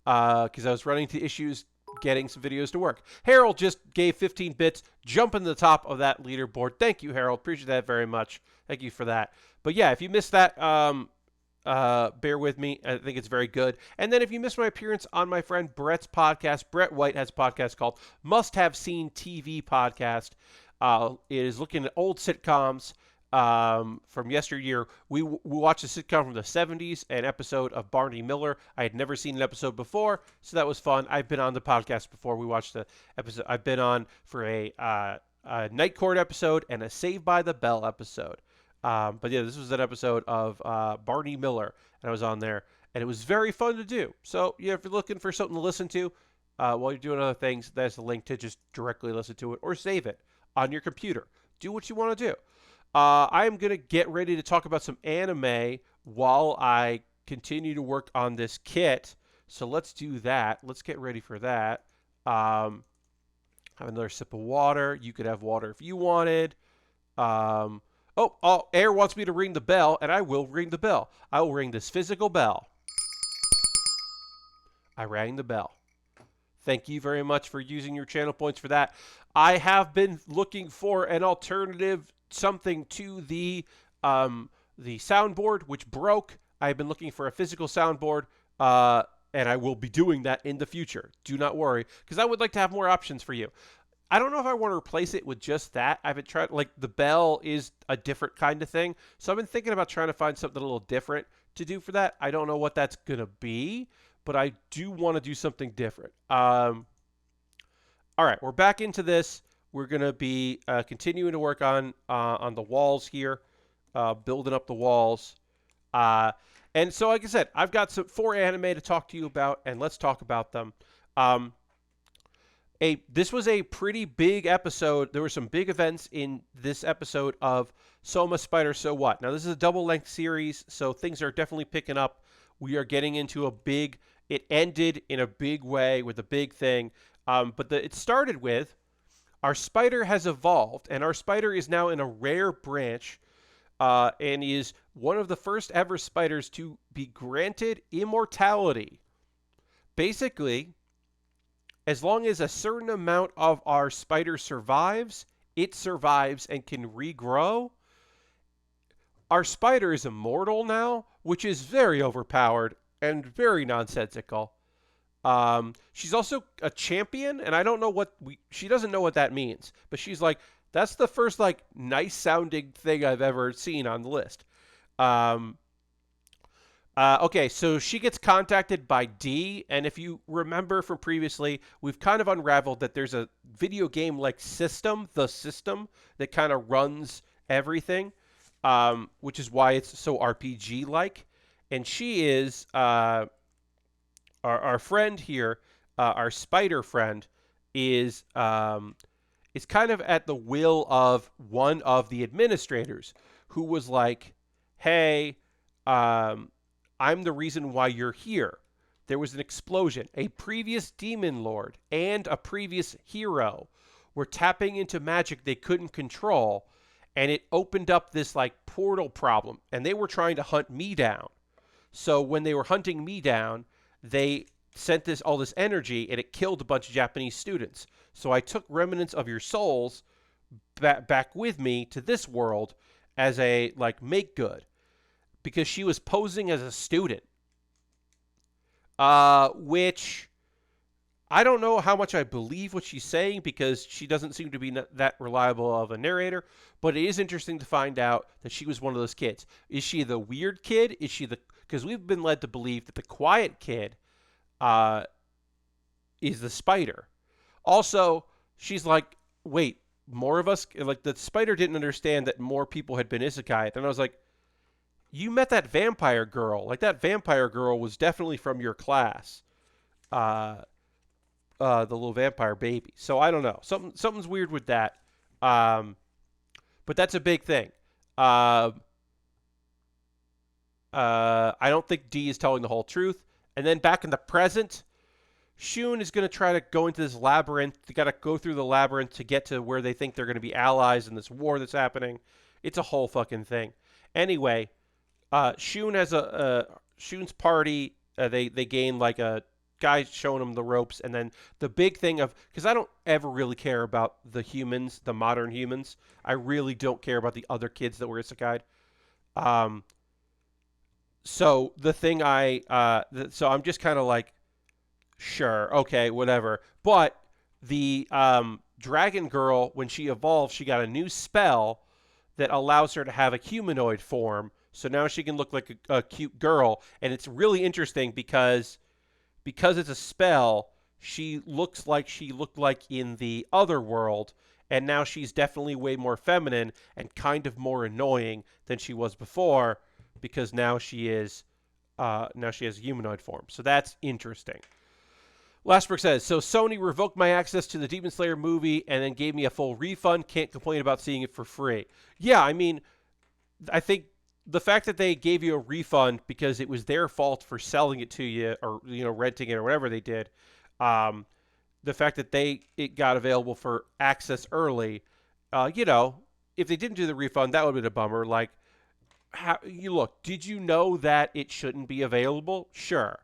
because I was running into issues getting some videos to work. Harold just gave 15 bits, jump in the top of that leaderboard. Thank you, Harold. Appreciate that very much. Thank you for that. But yeah, if you missed that, Bear With Me. I think it's very good. And then if you missed my appearance on my friend Brett's podcast, Brett White has a podcast called Must Have Seen TV Podcast. It is looking at old sitcoms from yesteryear. We watched a sitcom from the 70s, an episode of Barney Miller. I had never seen an episode before, so that was fun. I've been on the podcast before. We watched the episode. I've been on for a Night Court episode and a Saved by the Bell episode. But yeah, this was an episode of Barney Miller, and I was on there, and it was very fun to do. So yeah, if you're looking for something to listen to while you're doing other things, there's a link to just directly listen to it or save it on your computer. Do what you want to do. I am going to get ready to talk about some anime while I continue to work on this kit. So let's do that. Let's get ready for that. Have another sip of water. You could have water if you wanted. Air wants me to ring the bell, and I will ring the bell. I will ring this physical bell. I rang the bell. Thank you very much for using your channel points for that. I have been looking for an alternative something to the soundboard, which broke. I've been looking for a physical soundboard, and I will be doing that in the future. Do not worry, because I would like to have more options for you. I don't know if I want to replace it with just that. I haven't tried, like, the bell is a different kind of thing. So I've been thinking about trying to find something a little different to do for that. I don't know what that's going to be, but I do want to do something different. All right, we're back into this. We're going to be continuing to work on the walls here, building up the walls. And so, like I said, I've got 4 anime to talk to you about, and let's talk about them. This was a pretty big episode. There were some big events in this episode of Soma Spider So What. Now, this is a double-length series, so things are definitely picking up. We are getting into it ended in a big way with a big thing. But it started with, our spider has evolved, and our spider is now in a rare branch, and is one of the first ever spiders to be granted immortality. Basically, as long as a certain amount of our spider survives, it survives and can regrow. Our spider is immortal now, which is very overpowered and very nonsensical. She's also a champion, and I don't know she doesn't know what that means, but she's like, that's the first, like, nice sounding thing I've ever seen on the list. Okay, so she gets contacted by D, and if you remember from previously, we've kind of unraveled that there's a video game-like system, the system, that kind of runs everything, which is why it's so RPG-like. And she is, our friend here, our spider friend, is kind of at the will of one of the administrators, who was like, hey, I'm the reason why you're here. There was an explosion. A previous demon lord and a previous hero were tapping into magic they couldn't control, and it opened up this, like, portal problem, and they were trying to hunt me down. So when they were hunting me down, they sent all this energy, and it killed a bunch of Japanese students. So I took remnants of your souls back with me to this world as a like make good, because she was posing as a student, which I don't know how much I believe what she's saying, because she doesn't seem to be that reliable of a narrator. But it is interesting to find out that she was one of those kids. Is she the weird kid? Is she the, because we've been led to believe that the quiet kid is the spider. Also, she's like, wait, more of us? Like, the spider didn't understand that more people had been isekai. And I was like, you met that vampire girl. Like, that vampire girl was definitely from your class. The little vampire baby. So I don't know. Something's weird with that. But that's a big thing. I don't think D is telling the whole truth. And then back in the present, Shun is going to try to go into this labyrinth. They got to go through the labyrinth to get to where they think they're going to be allies in this war that's happening. It's a whole fucking thing. Anyway, Shun has Shun's party. They gain like a guy showing them the ropes, and then the big thing of, because I don't ever really care about the humans, the modern humans. I really don't care about the other kids that were isekai'd. So the thing so I'm just kind of like, sure, okay, whatever. But the dragon girl, when she evolved, she got a new spell that allows her to have a humanoid form. So now she can look like a cute girl, and it's really interesting because it's a spell. She looks like she looked like in the other world, and now she's definitely way more feminine and kind of more annoying than she was before, because now she has a humanoid form. So that's interesting. Lastbrook says, so Sony revoked my access to the Demon Slayer movie and then gave me a full refund. Can't complain about seeing it for free. Yeah, I mean, I think the fact that they gave you a refund because it was their fault for selling it to you, or renting it or whatever they did, the fact that it got available for access early, if they didn't do the refund, that would have been a bummer. Like, did you know that it shouldn't be available? Sure.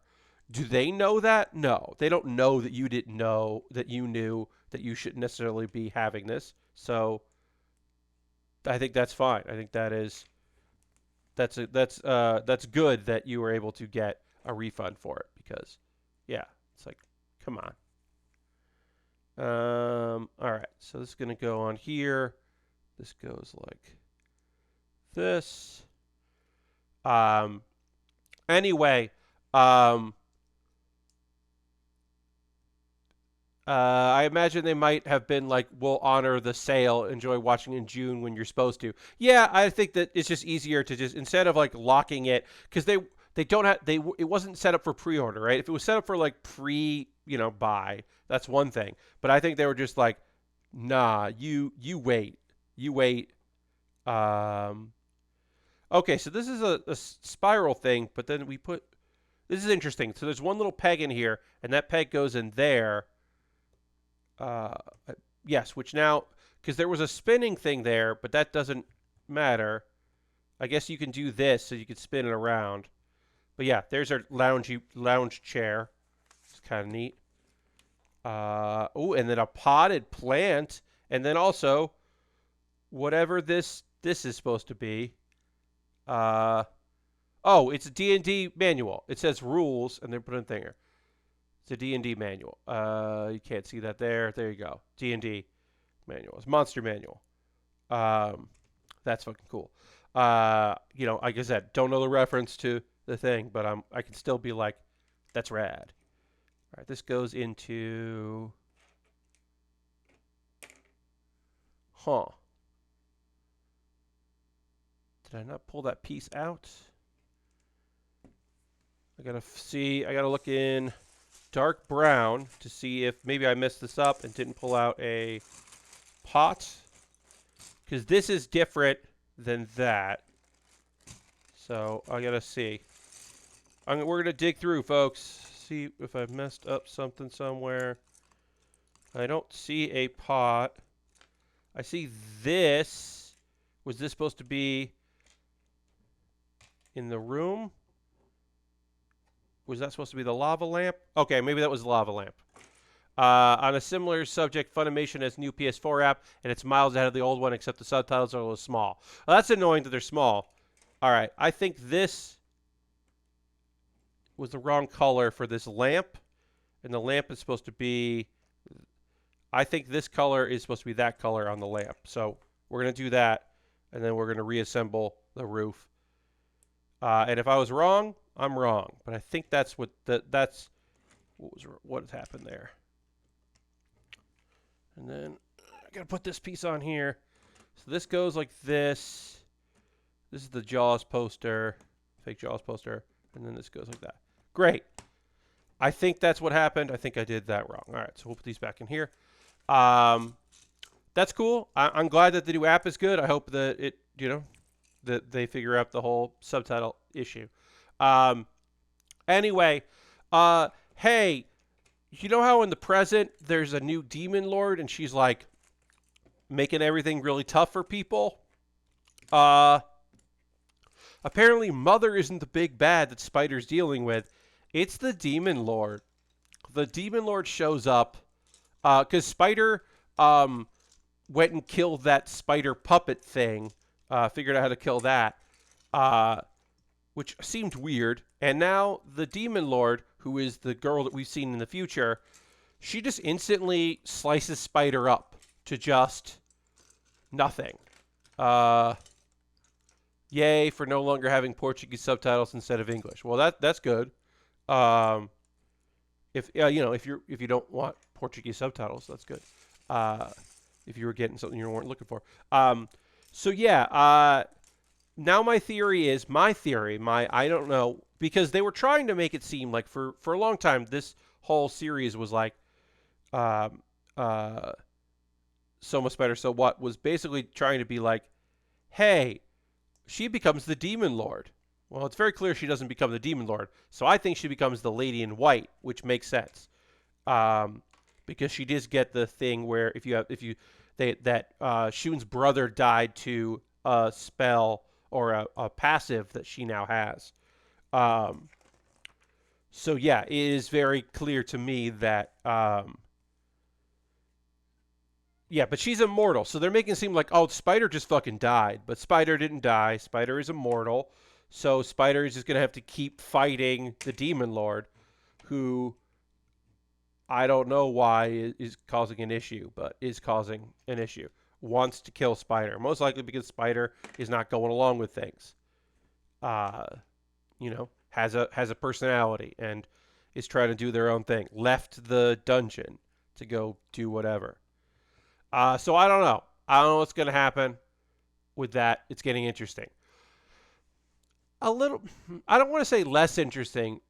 Do they know that? No. They don't know that you didn't know that you knew that you shouldn't necessarily be having this. So I think that's fine. I think that's good that you were able to get a refund for it, because yeah, it's like, come on. All right. So this is going to go on here. This goes like this. Anyway, I imagine they might have been like, we'll honor the sale, enjoy watching in June when you're supposed to. Yeah, I think that it's just easier to just, instead of like locking it, because they don't have, it wasn't set up for pre-order, right? If it was set up for like buy, that's one thing. But I think they were just like, nah, you wait. Okay, so this is a spiral thing, but then this is interesting. So there's one little peg in here, and that peg goes in there. Yes, which now, because there was a spinning thing there, but that doesn't matter. I guess you can do this so you can spin it around. But yeah, there's our lounge chair. It's kind of neat. Oh, and then a potted plant, and then also whatever this is supposed to be. Oh, it's a D&D manual. It says rules, and they put in there. It's a D&D manual. You can't see that there. There you go. D&D manual. It's monster manual. That's fucking cool. Like I said, don't know the reference to the thing, but I can still be like, that's rad. All right, this goes into... Huh. Did I not pull that piece out? I gotta look in dark brown to see if maybe I messed this up and didn't pull out a pot. Because this is different than that. So I gotta see. We're gonna dig through, folks. See if I've messed up something somewhere. I don't see a pot. I see this. Was this supposed to be in the room? Was that supposed to be the lava lamp? Okay, maybe that was the lava lamp. On a similar subject, Funimation has a new PS4 app, and it's miles ahead of the old one, except the subtitles are a little small. Well, that's annoying that they're small. All right, I think this was the wrong color for this lamp, and the lamp is supposed to be... I think this color is supposed to be that color on the lamp. So we're going to do that, and then we're going to reassemble the roof. And if I was wrong, I'm wrong. But I think that's what what happened there. And then I got to put this piece on here. So this goes like this. This is the Jaws poster, fake Jaws poster, and then this goes like that. Great. I think that's what happened. I think I did that wrong. All right, so we'll put these back in here. That's cool. I'm glad that the new app is good. I hope that it, that they figure out the whole subtitle issue. Anyway, hey, you know how in the present there's a new demon lord and she's like making everything really tough for people? Apparently Mother isn't the big bad that Spider's dealing with. It's the demon lord. The demon lord shows up because Spider went and killed that spider puppet thing, figured out how to kill that, which seemed weird. And now the demon lord, who is the girl that we've seen in the future, she just instantly slices Spider up to just nothing. Yay for no longer having Portuguese subtitles instead of English. Well, that's good. If you don't want Portuguese subtitles, that's good. If you were getting something you weren't looking for. So yeah, now my theory, I don't know, because they were trying to make it seem like for a long time this whole series was like Soma Spider So What was basically trying to be like, hey, she becomes the Demon Lord. Well, it's very clear she doesn't become the Demon Lord, so I think she becomes the Lady in White, which makes sense. Because she does get the thing where Shun's brother died to a spell or a passive that she now has. So yeah, it is very clear to me that yeah, but she's immortal, so they're making it seem like, oh, Spider just fucking died, but Spider didn't die. Spider is immortal, so Spider is just gonna have to keep fighting the Demon Lord, who I don't know why is causing an issue, but is causing an issue. Wants to kill Spider, most likely because Spider is not going along with things. Has a personality and is trying to do their own thing. Left the dungeon to go do whatever. So I don't know. I don't know what's going to happen with that. It's getting interesting. I don't want to say less interesting.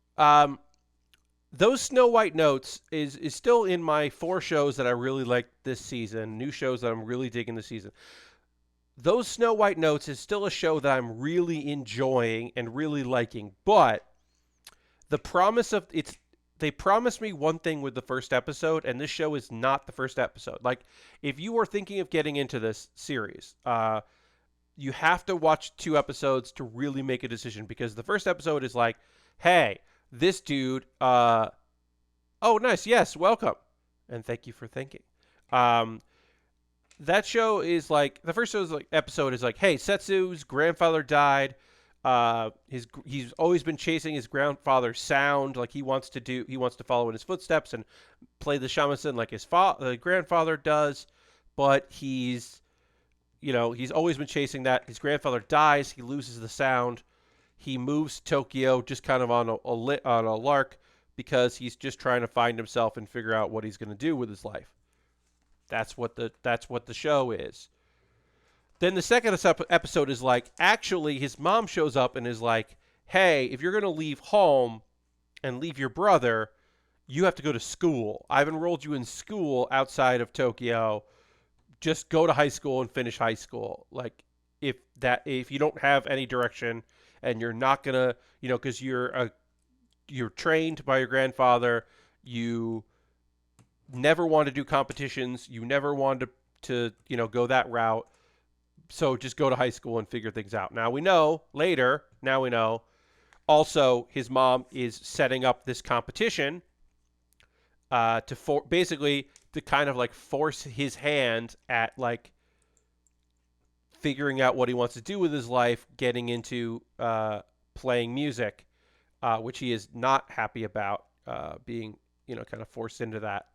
Those Snow White notes is still in my 4 shows that I really like this season, new shows that I'm really digging this season. Those Snow White notes is still a show that I'm really enjoying and really liking, but the promise of they promised me one thing with the first episode, and this show is not the first episode. Like, if you are thinking of getting into this series, you have to watch 2 episodes to really make a decision, because the first episode is like, hey, this dude, oh, nice, yes, welcome, and thank you for thinking. That show is like, the first episode is like, hey, Setsu's grandfather died. He's always been chasing his grandfather's sound, like he wants to follow in his footsteps and play the shamisen like his grandfather does, but he's always been chasing that. His grandfather dies, he loses the sound, he moves to Tokyo just kind of on a lark, because he's just trying to find himself and figure out what he's going to do with his life. That's what the show is. Then the second episode is like, actually, his mom shows up and is like, hey, if you're going to leave home and leave your brother, you have to go to school. I've enrolled you in school outside of Tokyo. Just go to high school and finish high school. Like, if you don't have any direction and you're not going to, because you're trained by your grandfather, you never want to do competitions, you never wanted to go that route. So just go to high school and figure things out. Now we know, also, his mom is setting up this competition basically to kind of like force his hand at like figuring out what he wants to do with his life, getting into playing music, which he is not happy about being, kind of forced into that.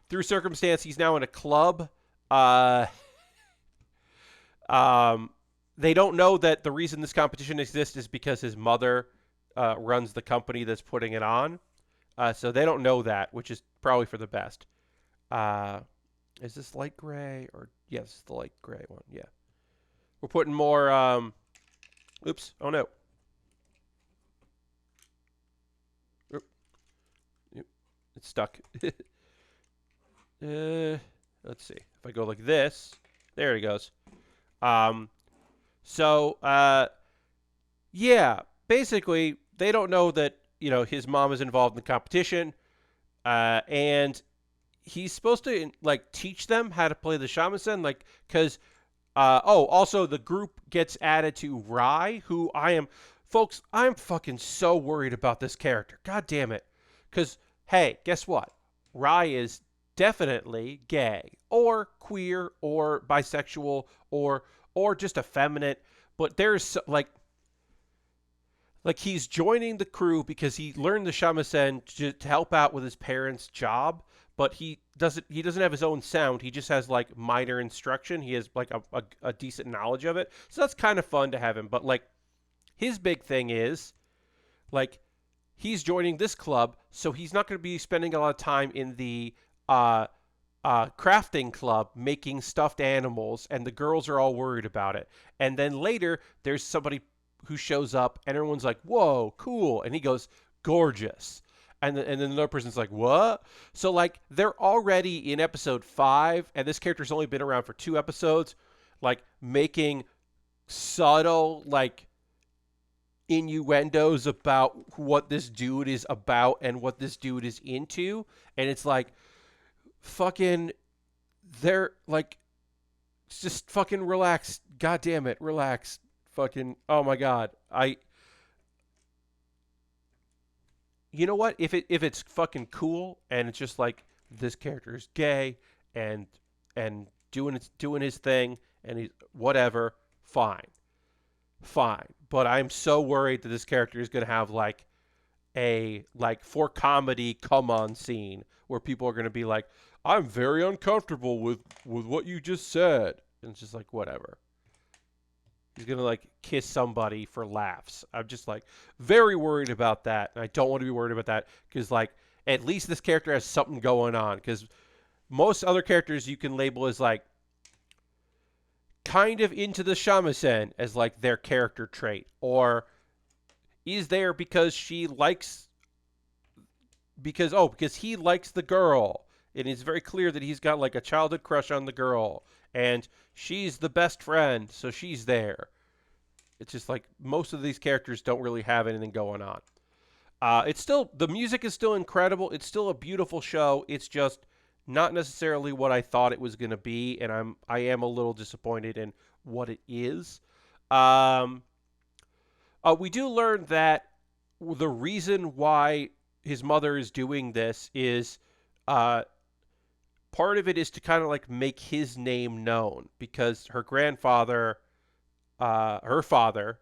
Through circumstance, he's now in a club. Uh, they don't know that the reason this competition exists is because his mother runs the company that's putting it on. So they don't know that, which is probably for the best. Is this light gray or yes, the light gray one? Yeah, we're putting more. Oops! Oh no! Oop. It's stuck. Let's see if I go like this. There it goes. Yeah, basically they don't know that his mom is involved in the competition, and he's supposed to like teach them how to play the shamisen, like because also the group gets added to Rai, who folks, I'm fucking so worried about this character. God damn it, because hey, guess what? Rai is definitely gay or queer or bisexual or just effeminate, but there's like he's joining the crew because he learned the shamisen to help out with his parents' job, but he doesn't have his own sound. He just has like minor instruction. He has like a decent knowledge of it. So that's kind of fun to have him. But like his big thing is like he's joining this club, so he's not going to be spending a lot of time in the crafting club making stuffed animals, and the girls are all worried about it. And then later there's somebody who shows up and everyone's like, whoa, cool. And he goes, gorgeous. And then another person's like, what? So like they're already in episode 5 and this character's only been around for 2 episodes, like making subtle like innuendos about what this dude is about and what this dude is into. And it's like fucking, they're like, just fucking relax. God damn it. Relax. Fucking, oh my God. You know what? If it's fucking cool and it's just like this character is gay and doing his thing and he's whatever, fine. But I'm so worried that this character is going to have like a for comedy come on scene where people are going to be like, I'm very uncomfortable with what you just said. And it's just like whatever. He's going to like kiss somebody for laughs. I'm just like very worried about that. And I don't want to be worried about that because like at least this character has something going on, because most other characters you can label as like kind of into the shamisen as like their character trait, or is there because he likes the girl. And it's very clear that he's got like a childhood crush on the girl and she's the best friend, so she's there. It's just like most of these characters don't really have anything going on. It's still, the music is still incredible. It's still a beautiful show. It's just not necessarily what I thought it was going to be, and I am a little disappointed in what it is. We do learn that the reason why his mother is doing this is part of it is to kind of like make his name known, because her grandfather, her father,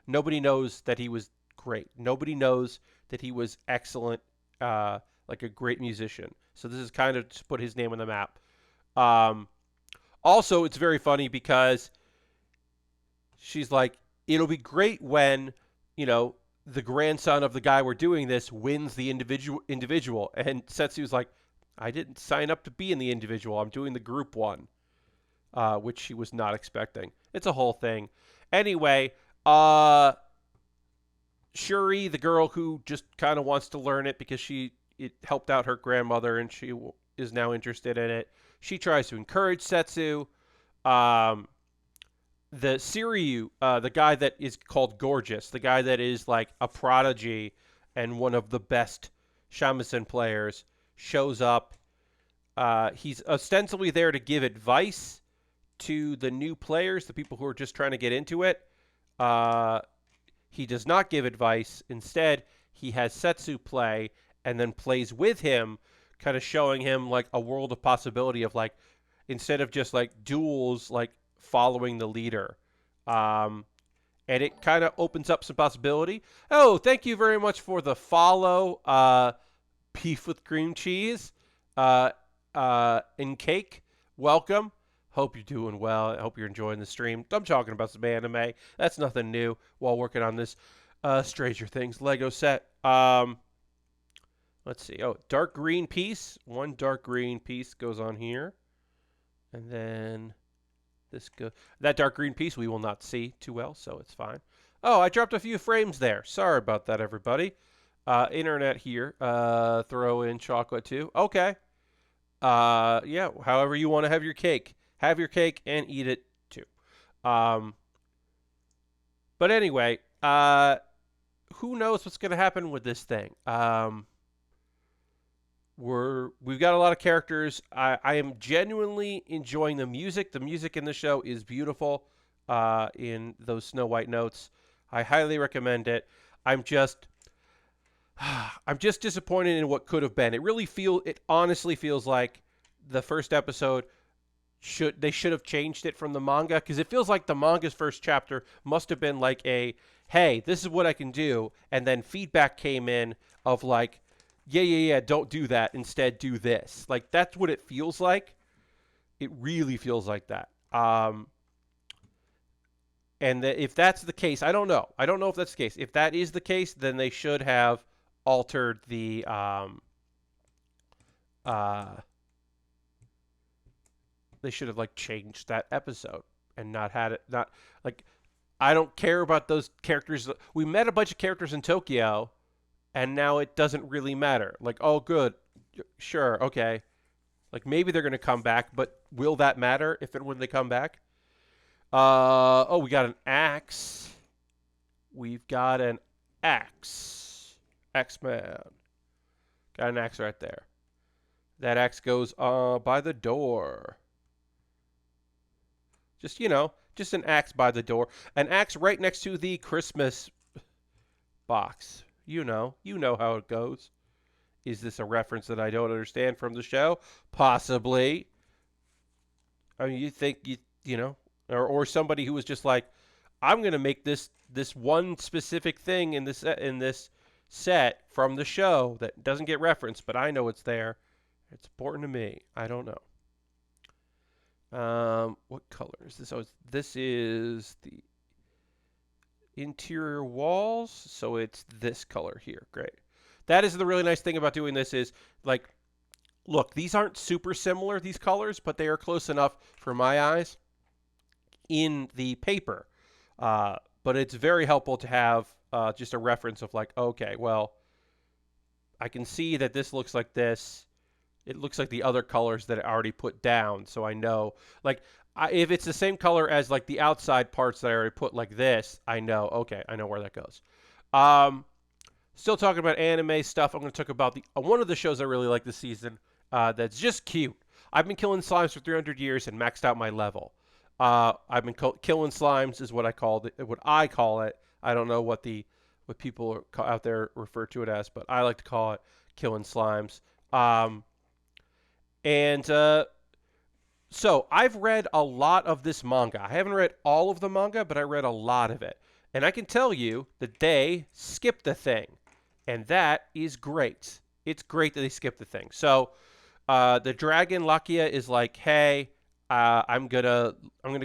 nobody knows that he was great. Nobody knows that he was excellent, like a great musician. So this is kind of to put his name on the map. Also, it's very funny because she's like, it'll be great when, the grandson of the guy we're doing this wins the individual. And Setsu's like, I didn't sign up to be in the individual. I'm doing the group one, which she was not expecting. It's a whole thing. Anyway, Shuri, the girl who just kind of wants to learn it because it helped out her grandmother and she is now interested in it. She tries to encourage Setsu. The Siryu, the guy that is called Gorgeous, the guy that is like a prodigy and one of the best shamisen players, shows up. He's ostensibly there to give advice to the new players, the people who are just trying to get into it. Uh, he does not give advice. Instead, he has Setsu play and then plays with him, kind of showing him like a world of possibility of like instead of just like duels, like following the leader. Um, and it kind of opens up some possibility. Oh, thank you very much for the follow. Beef with cream cheese, uh, and cake. Welcome. Hope you're doing well. I hope you're enjoying the stream. I'm talking about some anime. That's nothing new while working on this Stranger Things Lego set. Let's see. Oh, dark green piece. One dark green piece goes on here. And then that dark green piece we will not see too well, so it's fine. Oh, I dropped a few frames there. Sorry about that, everybody. Internet here. Throw in chocolate too. Okay. Yeah, however you want to have your cake. Have your cake and eat it too. But anyway, who knows what's going to happen with this thing? We've got a lot of characters. I am genuinely enjoying the music. The music in the show is beautiful. In those Snow White notes, I highly recommend it. I'm just disappointed in what could have been. It honestly feels like the first episode should have changed it from the manga, because it feels like the manga's first chapter must have been like hey, this is what I can do, and then feedback came in of like, yeah, don't do that. Instead, do this. Like, that's what it feels like. It really feels like that. And if that's the case, I don't know. I don't know if that's the case. If that is the case, then they should have altered the they should have like changed that episode and not had it not like I don't care about those characters. We met a bunch of characters in Tokyo, and now it doesn't really matter. Like, oh, good, sure, okay. Like, maybe they're going to come back, but will that matter if and when they come back? Oh, we got an axe. We've got an axe. X-Man. Got an axe right there. That axe goes by the door. Just, just an axe by the door. An axe right next to the Christmas box. You know how it goes. Is this a reference that I don't understand from the show? Possibly. I mean, you think or somebody who was just like, I'm gonna make this one specific thing in this set from the show that doesn't get referenced, but I know it's there. It's important to me. I don't know. What color is this? Oh, this is the interior walls, so it's this color here. Great. That is the really nice thing about doing this is, like, look, these aren't super similar, these colors, but they are close enough for my eyes in the paper. But it's very helpful to have just a reference of like, okay, well, I can see that this looks like this. It looks like the other colors that I already put down, so I know. Like, if it's the same color as like the outside parts that I already put like this, I know. Okay, I know where that goes. Still talking about anime stuff. I'm going to talk about one of the shows I really like this season. That's just cute. I've been killing slimes for 300 years and maxed out my level. I've been killing slimes is what I call it. I don't know what people out there refer to it as, but I like to call it killing slimes. So I've read a lot of this manga. I haven't read all of the manga, but I read a lot of it. And I can tell you that they skipped the thing. And that is great. It's great that they skipped the thing. So the dragon Lakia is like, hey, I'm gonna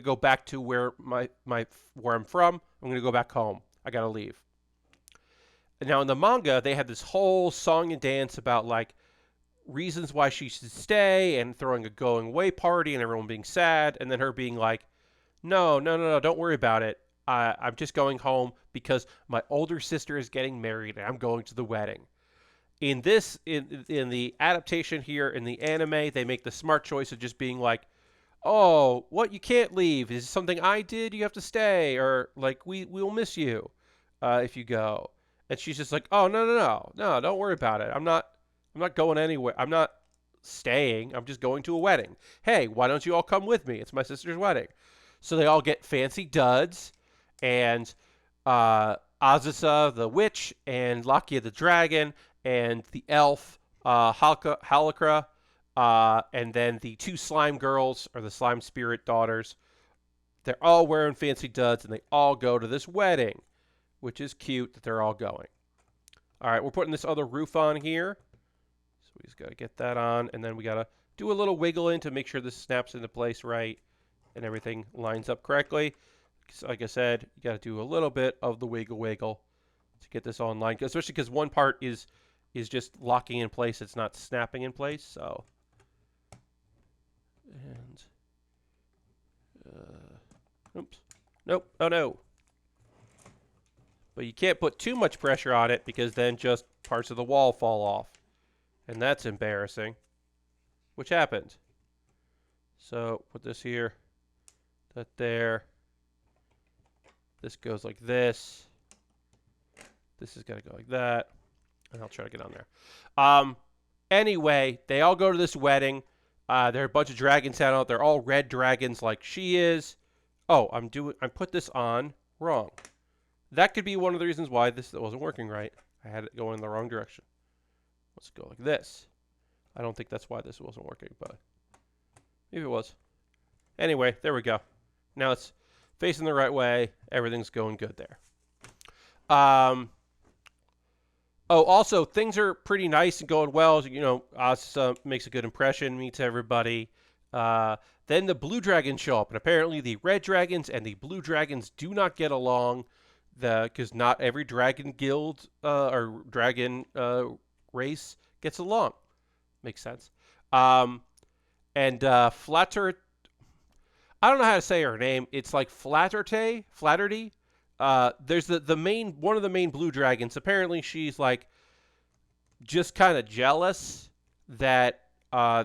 go back to where where I'm from. I'm gonna go back home. I gotta leave. Now in the manga, they have this whole song and dance about like reasons why she should stay and throwing a going away party and everyone being sad, and then her being like, no, don't worry about it. I'm just going home because my older sister is getting married and I'm going to the wedding. In the adaptation here in the anime, they make the smart choice of just being like, oh, what, you can't leave. Is it something I did? You have to stay, or like we'll miss you if you go. And she's just like, oh, no, don't worry about it. I'm not going anywhere. I'm not staying. I'm just going to a wedding. Hey, why don't you all come with me? It's my sister's wedding. So they all get fancy duds, and Azusa the witch and Lakia the dragon and the elf Halakra, and then the two slime girls or the slime spirit daughters. They're all wearing fancy duds and they all go to this wedding, which is cute that they're all going. All right, we're putting this other roof on here. So we just got to get that on, and then we got to do a little wiggle in to make sure this snaps into place right and everything lines up correctly. So like I said, you got to do a little bit of the wiggle to get this all in line, especially because one part is just locking in place. It's not snapping in place. So, and oops, nope, oh no. But you can't put too much pressure on it because then just parts of the wall fall off, and that's embarrassing. Which happened. So put this here, that there. This goes like this. This is going to go like that. And I'll try to get on there. Anyway, they all go to this wedding. There are a bunch of dragons out. They're all red dragons like she is. Oh, I put this on wrong. That could be one of the reasons why this wasn't working right. I had it going in the wrong direction. Let's go like this. I don't think that's why this wasn't working, but maybe it was. Anyway, there we go. Now it's facing the right way. Everything's going good there. Also, things are pretty nice and going well. You know, Asa makes a good impression, meets everybody. Then the blue dragons show up, and apparently the red dragons and the blue dragons do not get along, because not every dragon guild or dragon race gets along. Makes sense. And Flatter, I don't know how to say her name. It's like Flatterty. There's the main one of the main blue dragons. Apparently, she's like just kind of jealous that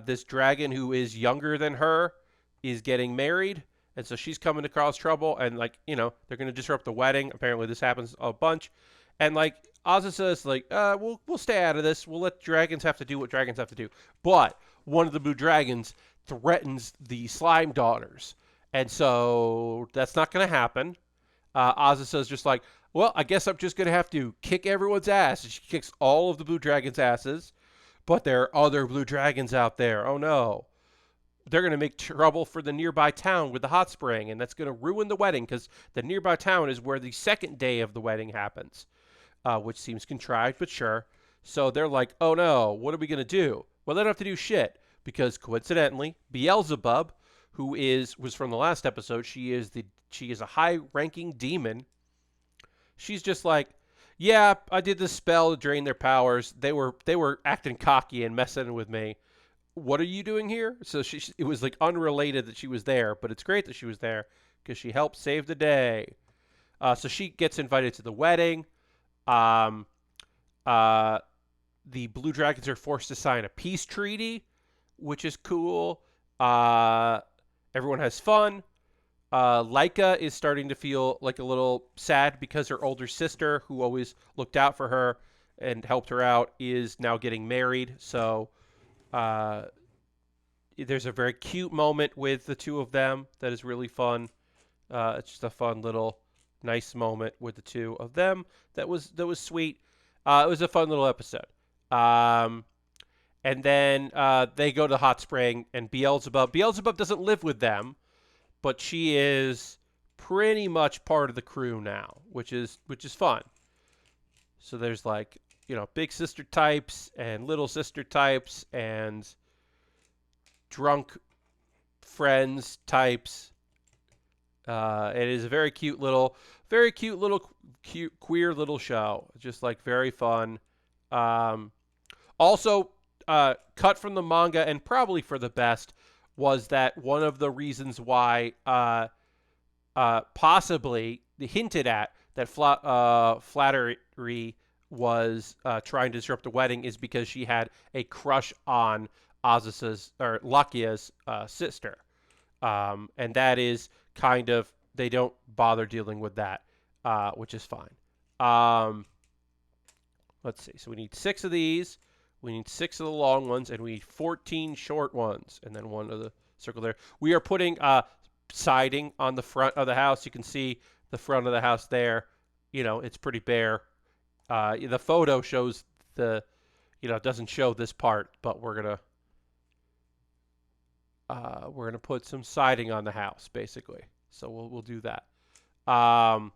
this dragon who is younger than her is getting married, and so she's coming to cause trouble. And like they're gonna disrupt the wedding. Apparently, this happens a bunch. And like Ozza says, like we'll stay out of this. We'll let dragons have to do what dragons have to do. But one of the blue dragons threatens the slime daughters, and so that's not gonna happen. Azusa is just like, well, I guess I'm just going to have to kick everyone's ass. And she kicks all of the blue dragons' asses. But there are other blue dragons out there. Oh, no. They're going to make trouble for the nearby town with the hot spring. And that's going to ruin the wedding because the nearby town is where the second day of the wedding happens, which seems contrived, but sure. So they're like, oh, no, what are we going to do? Well, they don't have to do shit because coincidentally, Beelzebub, who was from the last episode, she is a high-ranking demon. She's just like, yeah, I did this spell to drain their powers. They were acting cocky and messing with me. What are you doing here? So it was like unrelated that she was there, but it's great that she was there because she helped save the day. So she gets invited to the wedding. The Blue Dragons are forced to sign a peace treaty, which is cool. Everyone has fun. Laika is starting to feel like a little sad because her older sister, who always looked out for her and helped her out, is now getting married. So there's a very cute moment with the two of them that is really fun. It's just a fun little nice moment with the two of them that was sweet. It was a fun little episode. And then they go to Hot Spring, and Beelzebub doesn't live with them, but she is pretty much part of the crew now, which is fun. So there's like, big sister types and little sister types and drunk friends types. It is a very cute little queer little show. Just like very fun. Also, cut from the manga and probably for the best was that one of the reasons why possibly hinted at that Flattery was trying to disrupt the wedding is because she had a crush on Lakia's sister. And that is kind of, they don't bother dealing with that, which is fine. Let's see. So we need 6 of these. We need 6 of the long ones, and we need 14 short ones, and then one of the circle there. We are putting siding on the front of the house. You can see the front of the house there. it's pretty bare. The photo shows it doesn't show this part, but we're gonna put some siding on the house, basically. So we'll do that. Um,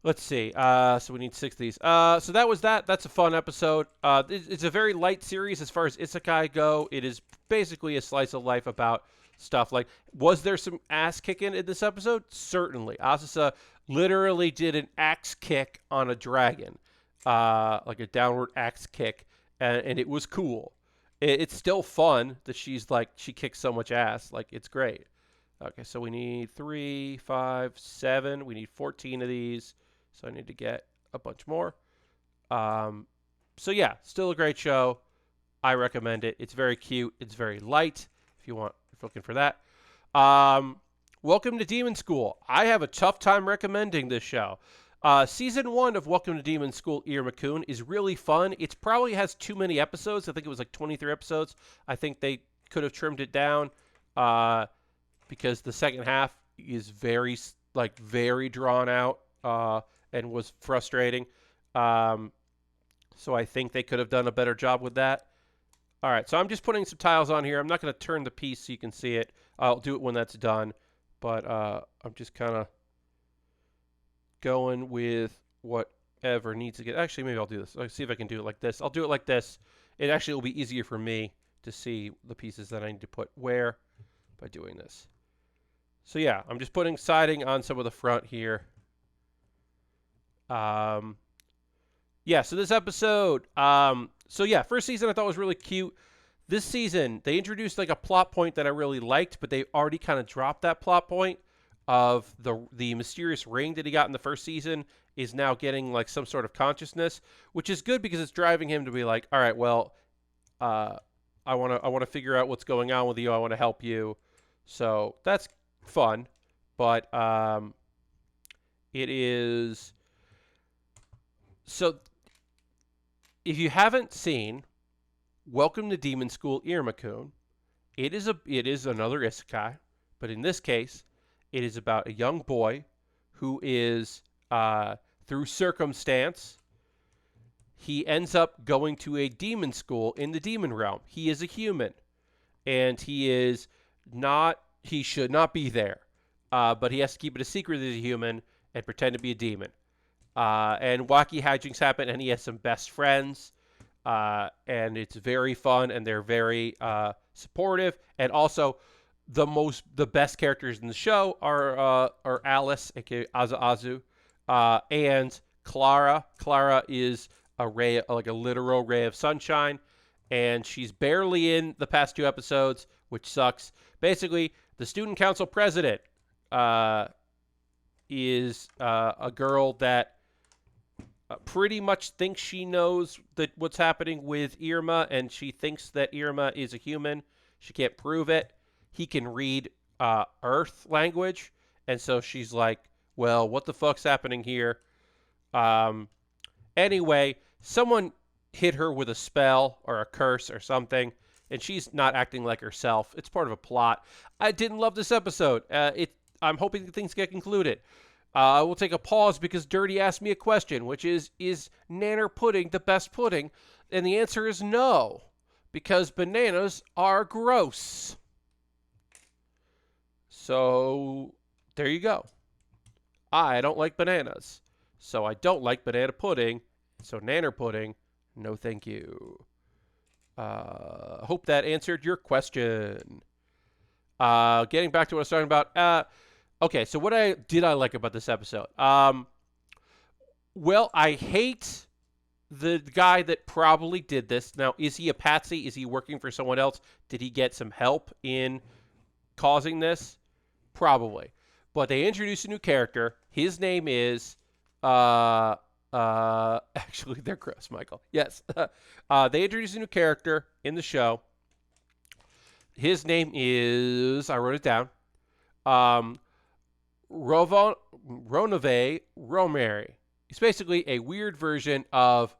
let's see. So we need 6 of these. So that was that. That's a fun episode. It's a very light series as far as isekai go. It is basically a slice of life about stuff like, was there some ass kicking in this episode? Certainly. Asusa literally did an axe kick on a dragon, like a downward axe kick, and it was cool. It's still fun that she kicks so much ass. Like, it's great. Okay, so we need 3, 5, 7. We need 14 of these. So I need to get a bunch more. So yeah, still a great show. I recommend it. It's very cute. It's very light. If you're looking for that. Welcome to Demon School. I have a tough time recommending this show. Season 1 of Welcome to Demon School, Iruma-kun, is really fun. It probably has too many episodes. I think it was like 23 episodes. I think they could have trimmed it down because the second half is very drawn out and was frustrating. So I think they could have done a better job with that. All right, so I'm just putting some tiles on here. I'm not going to turn the piece so you can see it. I'll do it when that's done. But I'm just kind of going with whatever needs to get. Actually, maybe I'll do this. Let's see if I can do it like this. I'll do it like this. It actually will be easier for me to see the pieces that I need to put where by doing this. So yeah, I'm just putting siding on some of the front here. Yeah, so this episode, so yeah, first season I thought was really cute. This season, they introduced like a plot point that I really liked, but they already kind of dropped that plot point of the mysterious ring that he got in the first season is now getting like some sort of consciousness, which is good because it's driving him to be like, all right, well, I want to figure out what's going on with you. I want to help you. So that's fun, but it is. So if you haven't seen Welcome to Demon School, Iruma-kun, it is another isekai, but in this case, it is about a young boy who is, through circumstance, he ends up going to a demon school in the demon realm. He is a human, and he should not be there, but he has to keep it a secret that he's a human and pretend to be a demon. And wacky hijinks happen, and he has some best friends, and it's very fun, and they're very supportive, and also the best characters in the show are Alice, aka Azu, and Clara. Clara is a literal ray of sunshine, and she's barely in the past 2 episodes, which sucks. Basically, the student council president is a girl that pretty much thinks she knows what's happening with Irma, and she thinks that Irma is a human. She can't prove it. He can read Earth language, and so she's like, well, what the fuck's happening here? Anyway, someone hit her with a spell or a curse or something, and she's not acting like herself. It's part of a plot. I didn't love this episode. I'm hoping that things get concluded. We'll take a pause because Dirty asked me a question, which is nanner pudding the best pudding? And the answer is no, because bananas are gross. So there you go. I don't like bananas, so I don't like banana pudding. So nanner pudding, no thank you. Hope that answered your question. Getting back to what I was talking about. Okay, so what did I like about this episode? Well, I hate the guy that probably did this. Now, is he a patsy? Is he working for someone else? Did he get some help in causing this? Probably. But they introduced a new character. His name is actually, they're gross, Michael. Yes. They introduced a new character in the show. His name is, I wrote it down, Ronove Romeri. He's basically a weird version of,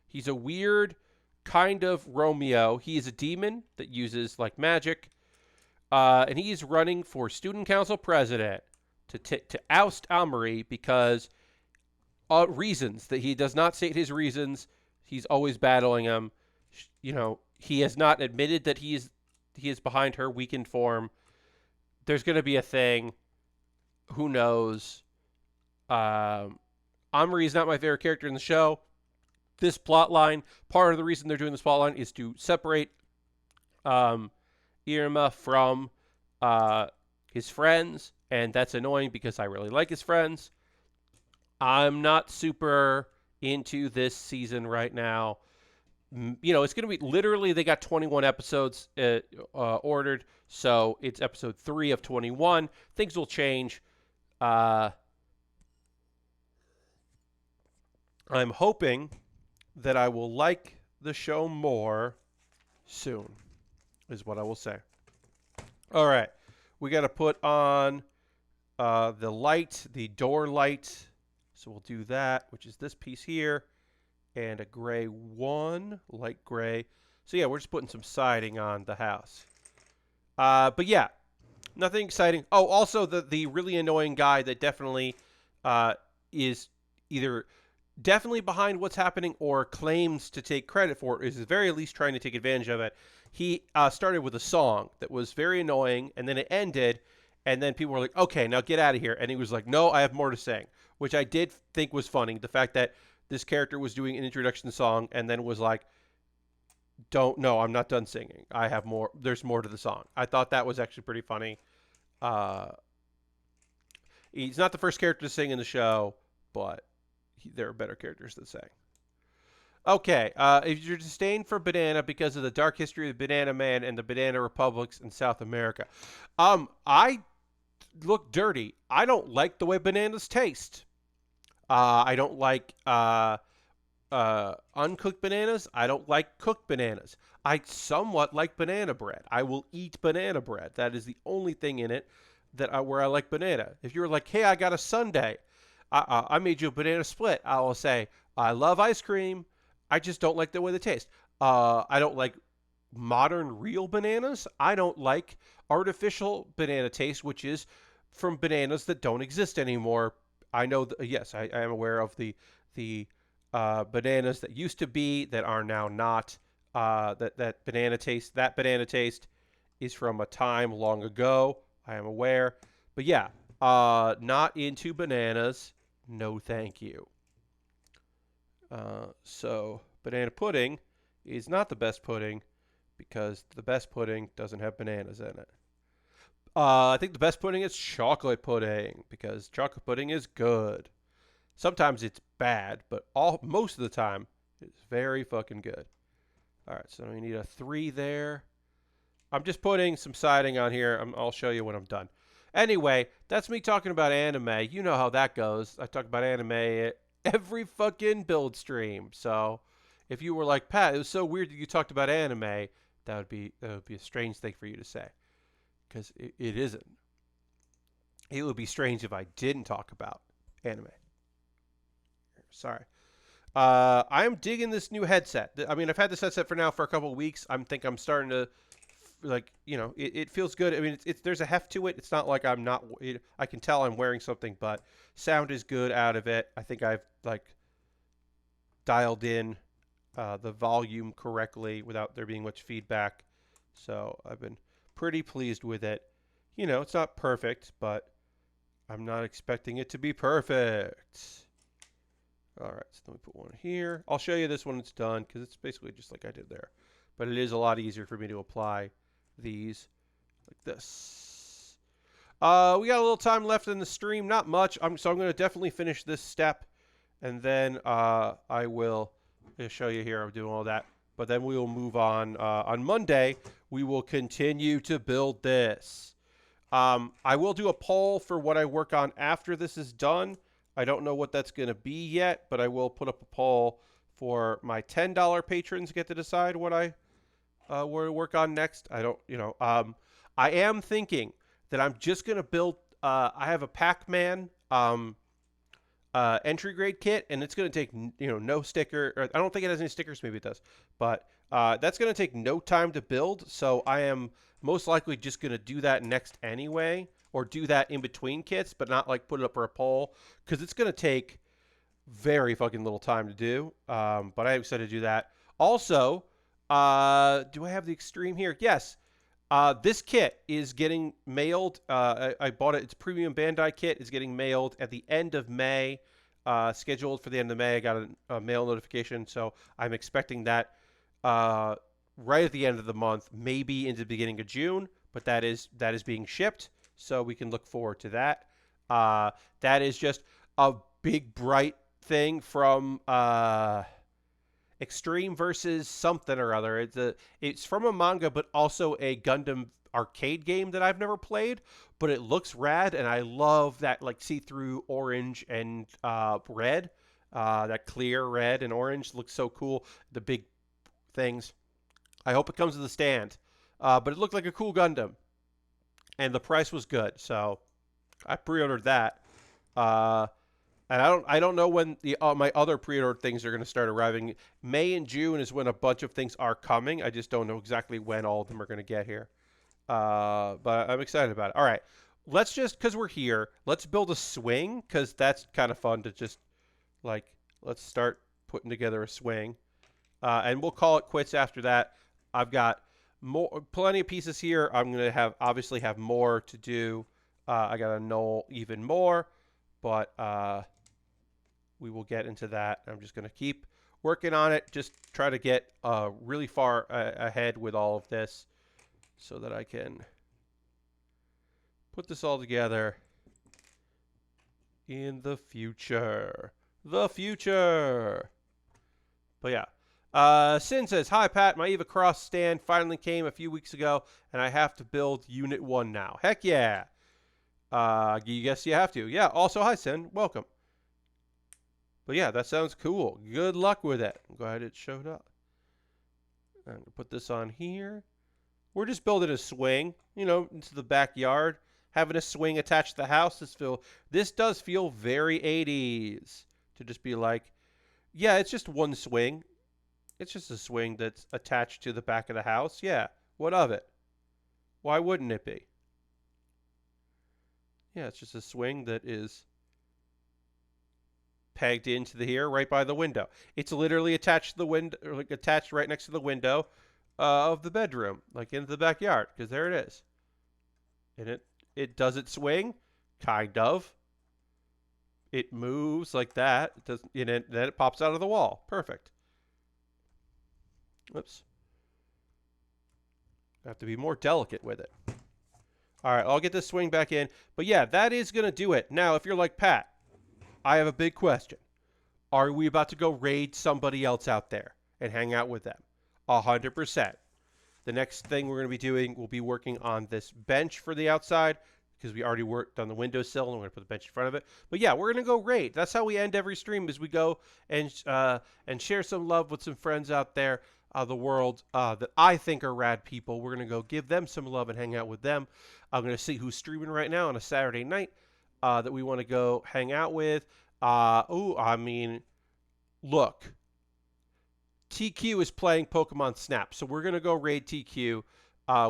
he's a weird kind of Romeo. He is a demon that uses like magic, and he's running for student council president. to oust Amari because reasons that he does not state his reasons. He's always battling him. He has not admitted that he is behind her weakened form. There's going to be a thing. Who knows? Amari is not my favorite character in the show. This plot line, part of the reason they're doing this plot line is to separate Iruma from his friends, and that's annoying because I really like his friends. I'm not super into this season right now. It's going to be literally, they got 21 episodes ordered, so it's episode 3 of 21. Things will change. I'm hoping that I will like the show more soon, is what I will say. All right. We got to put on the light, the door light. So we'll do that, which is this piece here, and a gray one, light gray. So yeah, we're just putting some siding on the house. But yeah, nothing exciting. Oh, also the really annoying guy that definitely is either definitely behind what's happening or claims to take credit for it, is at the very least trying to take advantage of it. He started with a song that was very annoying, and then it ended, and then people were like, okay, now get out of here. And he was like, no, I have more to sing, which I did think was funny. The fact that this character was doing an introduction song and then was like, no, I'm not done singing. I have more. There's more to the song. I thought that was actually pretty funny. He's not the first character to sing in the show, but there are better characters that sing. Okay, if you're disdain for banana because of the dark history of the Banana Man and the banana republics in South America, I look dirty. I don't like the way bananas taste. I don't like uncooked bananas. I don't like cooked bananas. I somewhat like banana bread. I will eat banana bread. That is the only thing in it where I like banana. If you're like, hey, I got a sundae, I made you a banana split, I will say, I love ice cream. I just don't like the way they taste. I don't like modern real bananas. I don't like artificial banana taste, which is from bananas that don't exist anymore. I know, yes, I am aware of the bananas that used to be that are now not. That banana taste is from a time long ago. I am aware. But yeah, not into bananas. No, thank you. So banana pudding is not the best pudding because the best pudding doesn't have bananas in it. I think the best pudding is chocolate pudding because chocolate pudding is good. Sometimes it's bad, but most of the time it's very fucking good. All right, so we need a 3 there. I'm just putting some siding on here. I'll show you when I'm done. Anyway, that's me talking about anime. You know how that goes. I talk about anime every fucking build stream. So if you were like, Pat, it was so weird that you talked about anime, that would be a strange thing for you to say. Because it isn't. It would be strange if I didn't talk about anime. Sorry. I am digging this new headset. I mean, I've had this headset for a couple of weeks. I'm starting to, it feels good. I mean, there's a heft to it. It's not like I'm not. I can tell I'm wearing something, but sound is good out of it. I think I've dialed in the volume correctly without there being much feedback. So I've been pretty pleased with it. It's not perfect, but I'm not expecting it to be perfect. All right, so let me put one here. I'll show you this when it's done because it's basically just like I did there. But it is a lot easier for me to apply these like this. We got a little time left in the stream, not much. So I'm going to definitely finish this step, and then I will show you here. I'm doing all that. But then we will move on. On Monday, we will continue to build this. I will do a poll for what I work on after this is done. I don't know what that's going to be yet, but I will put up a poll for my $10 patrons get to decide what I work on next. I don't, I am thinking that I'm just going to build, I have a Pac-Man entry grade kit, and it's going to take, no sticker. Or I don't think it has any stickers. Maybe it does. But that's going to take no time to build. So I am most likely just going to do that next anyway. or do that in between kits, but not like put it up for a poll, because it's going to take very fucking little time to do. But I'm excited to do that. Also, do I have the extreme here? Yes. This kit is getting mailed. I bought it. It's premium Bandai kit. Is getting mailed at the end of May. Scheduled for the end of May. I got a mail notification, so I'm expecting that right at the end of the month, maybe into the beginning of June. But that is being shipped, so we can look forward to that. That is just a big bright thing from Extreme versus something or other. It's from a manga, but also a Gundam arcade game that I've never played, but it looks rad, and I love that like see-through orange and red. That clear red and orange looks so cool. The big things. I hope it comes to the stand. But it looked like a cool Gundam, and the price was good, so I pre-ordered that. And I don't know when my other pre-ordered things are going to start arriving. May and June is when a bunch of things are coming. I just don't know exactly when all of them are going to get here. But I'm excited about it. All right, let's just, because we're here, let's build a swing, because that's kind of fun to just like, let's start putting together a swing, and we'll call it quits after that. I've got plenty of pieces here. I'm going to obviously have more to do. I got to know even more, but we will get into that. I'm just going to keep working on it. Just try to get really far ahead with all of this so that I can put this all together in the future. The future. But yeah. Sin says, hi, Pat. My Eva Cross stand finally came a few weeks ago, and I have to build Unit 1 now. Heck yeah. Guess you have to. Yeah, also, hi, Sin. Welcome. But yeah, that sounds cool. Good luck with it. I'm glad it showed up. I'm going to put this on here. We're just building a swing, into the backyard. Having a swing attached to the house. This does feel very 80s. To just be like, yeah, it's just one swing. It's just a swing that's attached to the back of the house. Yeah, what of it? Why wouldn't it be? Yeah, it's just a swing that is pegged into here right by the window. It's literally attached to the window, or like attached right next to the window of the bedroom, like into the backyard, because there it is. And it does it swing, kind of. It moves like that. It does, and then it pops out of the wall. Perfect. Oops. I have to be more delicate with it. All right, I'll get this swing back in. But yeah, that is going to do it. Now, if you're like, Pat, I have a big question. Are we about to go raid somebody else out there and hang out with them? 100%. The next thing we're going to be doing will be working on this bench for the outside, because we already worked on the windowsill, and we're going to put the bench in front of it. But yeah, we're going to go raid. That's how we end every stream, is we go and share some love with some friends out there, the world, that I think are rad people. We're going to go give them some love and hang out with them. I'm going to see who's streaming right now on a Saturday night that we want to go hang out with. Look. TQ is playing Pokemon Snap, so we're going to go raid TQ.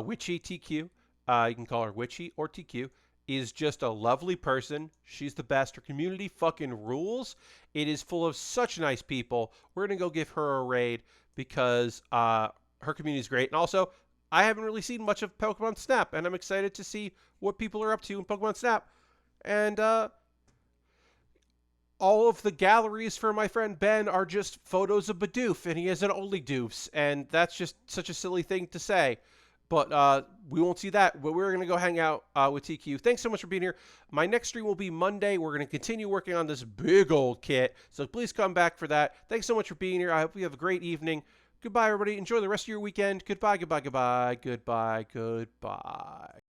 Witchy TQ, you can call her Witchy or TQ, is just a lovely person. She's the best. Her community fucking rules. It is full of such nice people. We're going to go give her a raid because her community is great. And also, I haven't really seen much of Pokemon Snap, and I'm excited to see what people are up to in Pokemon Snap. And all of the galleries for my friend Ben are just photos of Bidoof, and he has an only doofs, and that's just such a silly thing to say. But we won't see that. But we're going to go hang out with TQ. Thanks so much for being here. My next stream will be Monday. We're going to continue working on this big old kit, so please come back for that. Thanks so much for being here. I hope you have a great evening. Goodbye, everybody. Enjoy the rest of your weekend. Goodbye, goodbye, goodbye, goodbye, goodbye.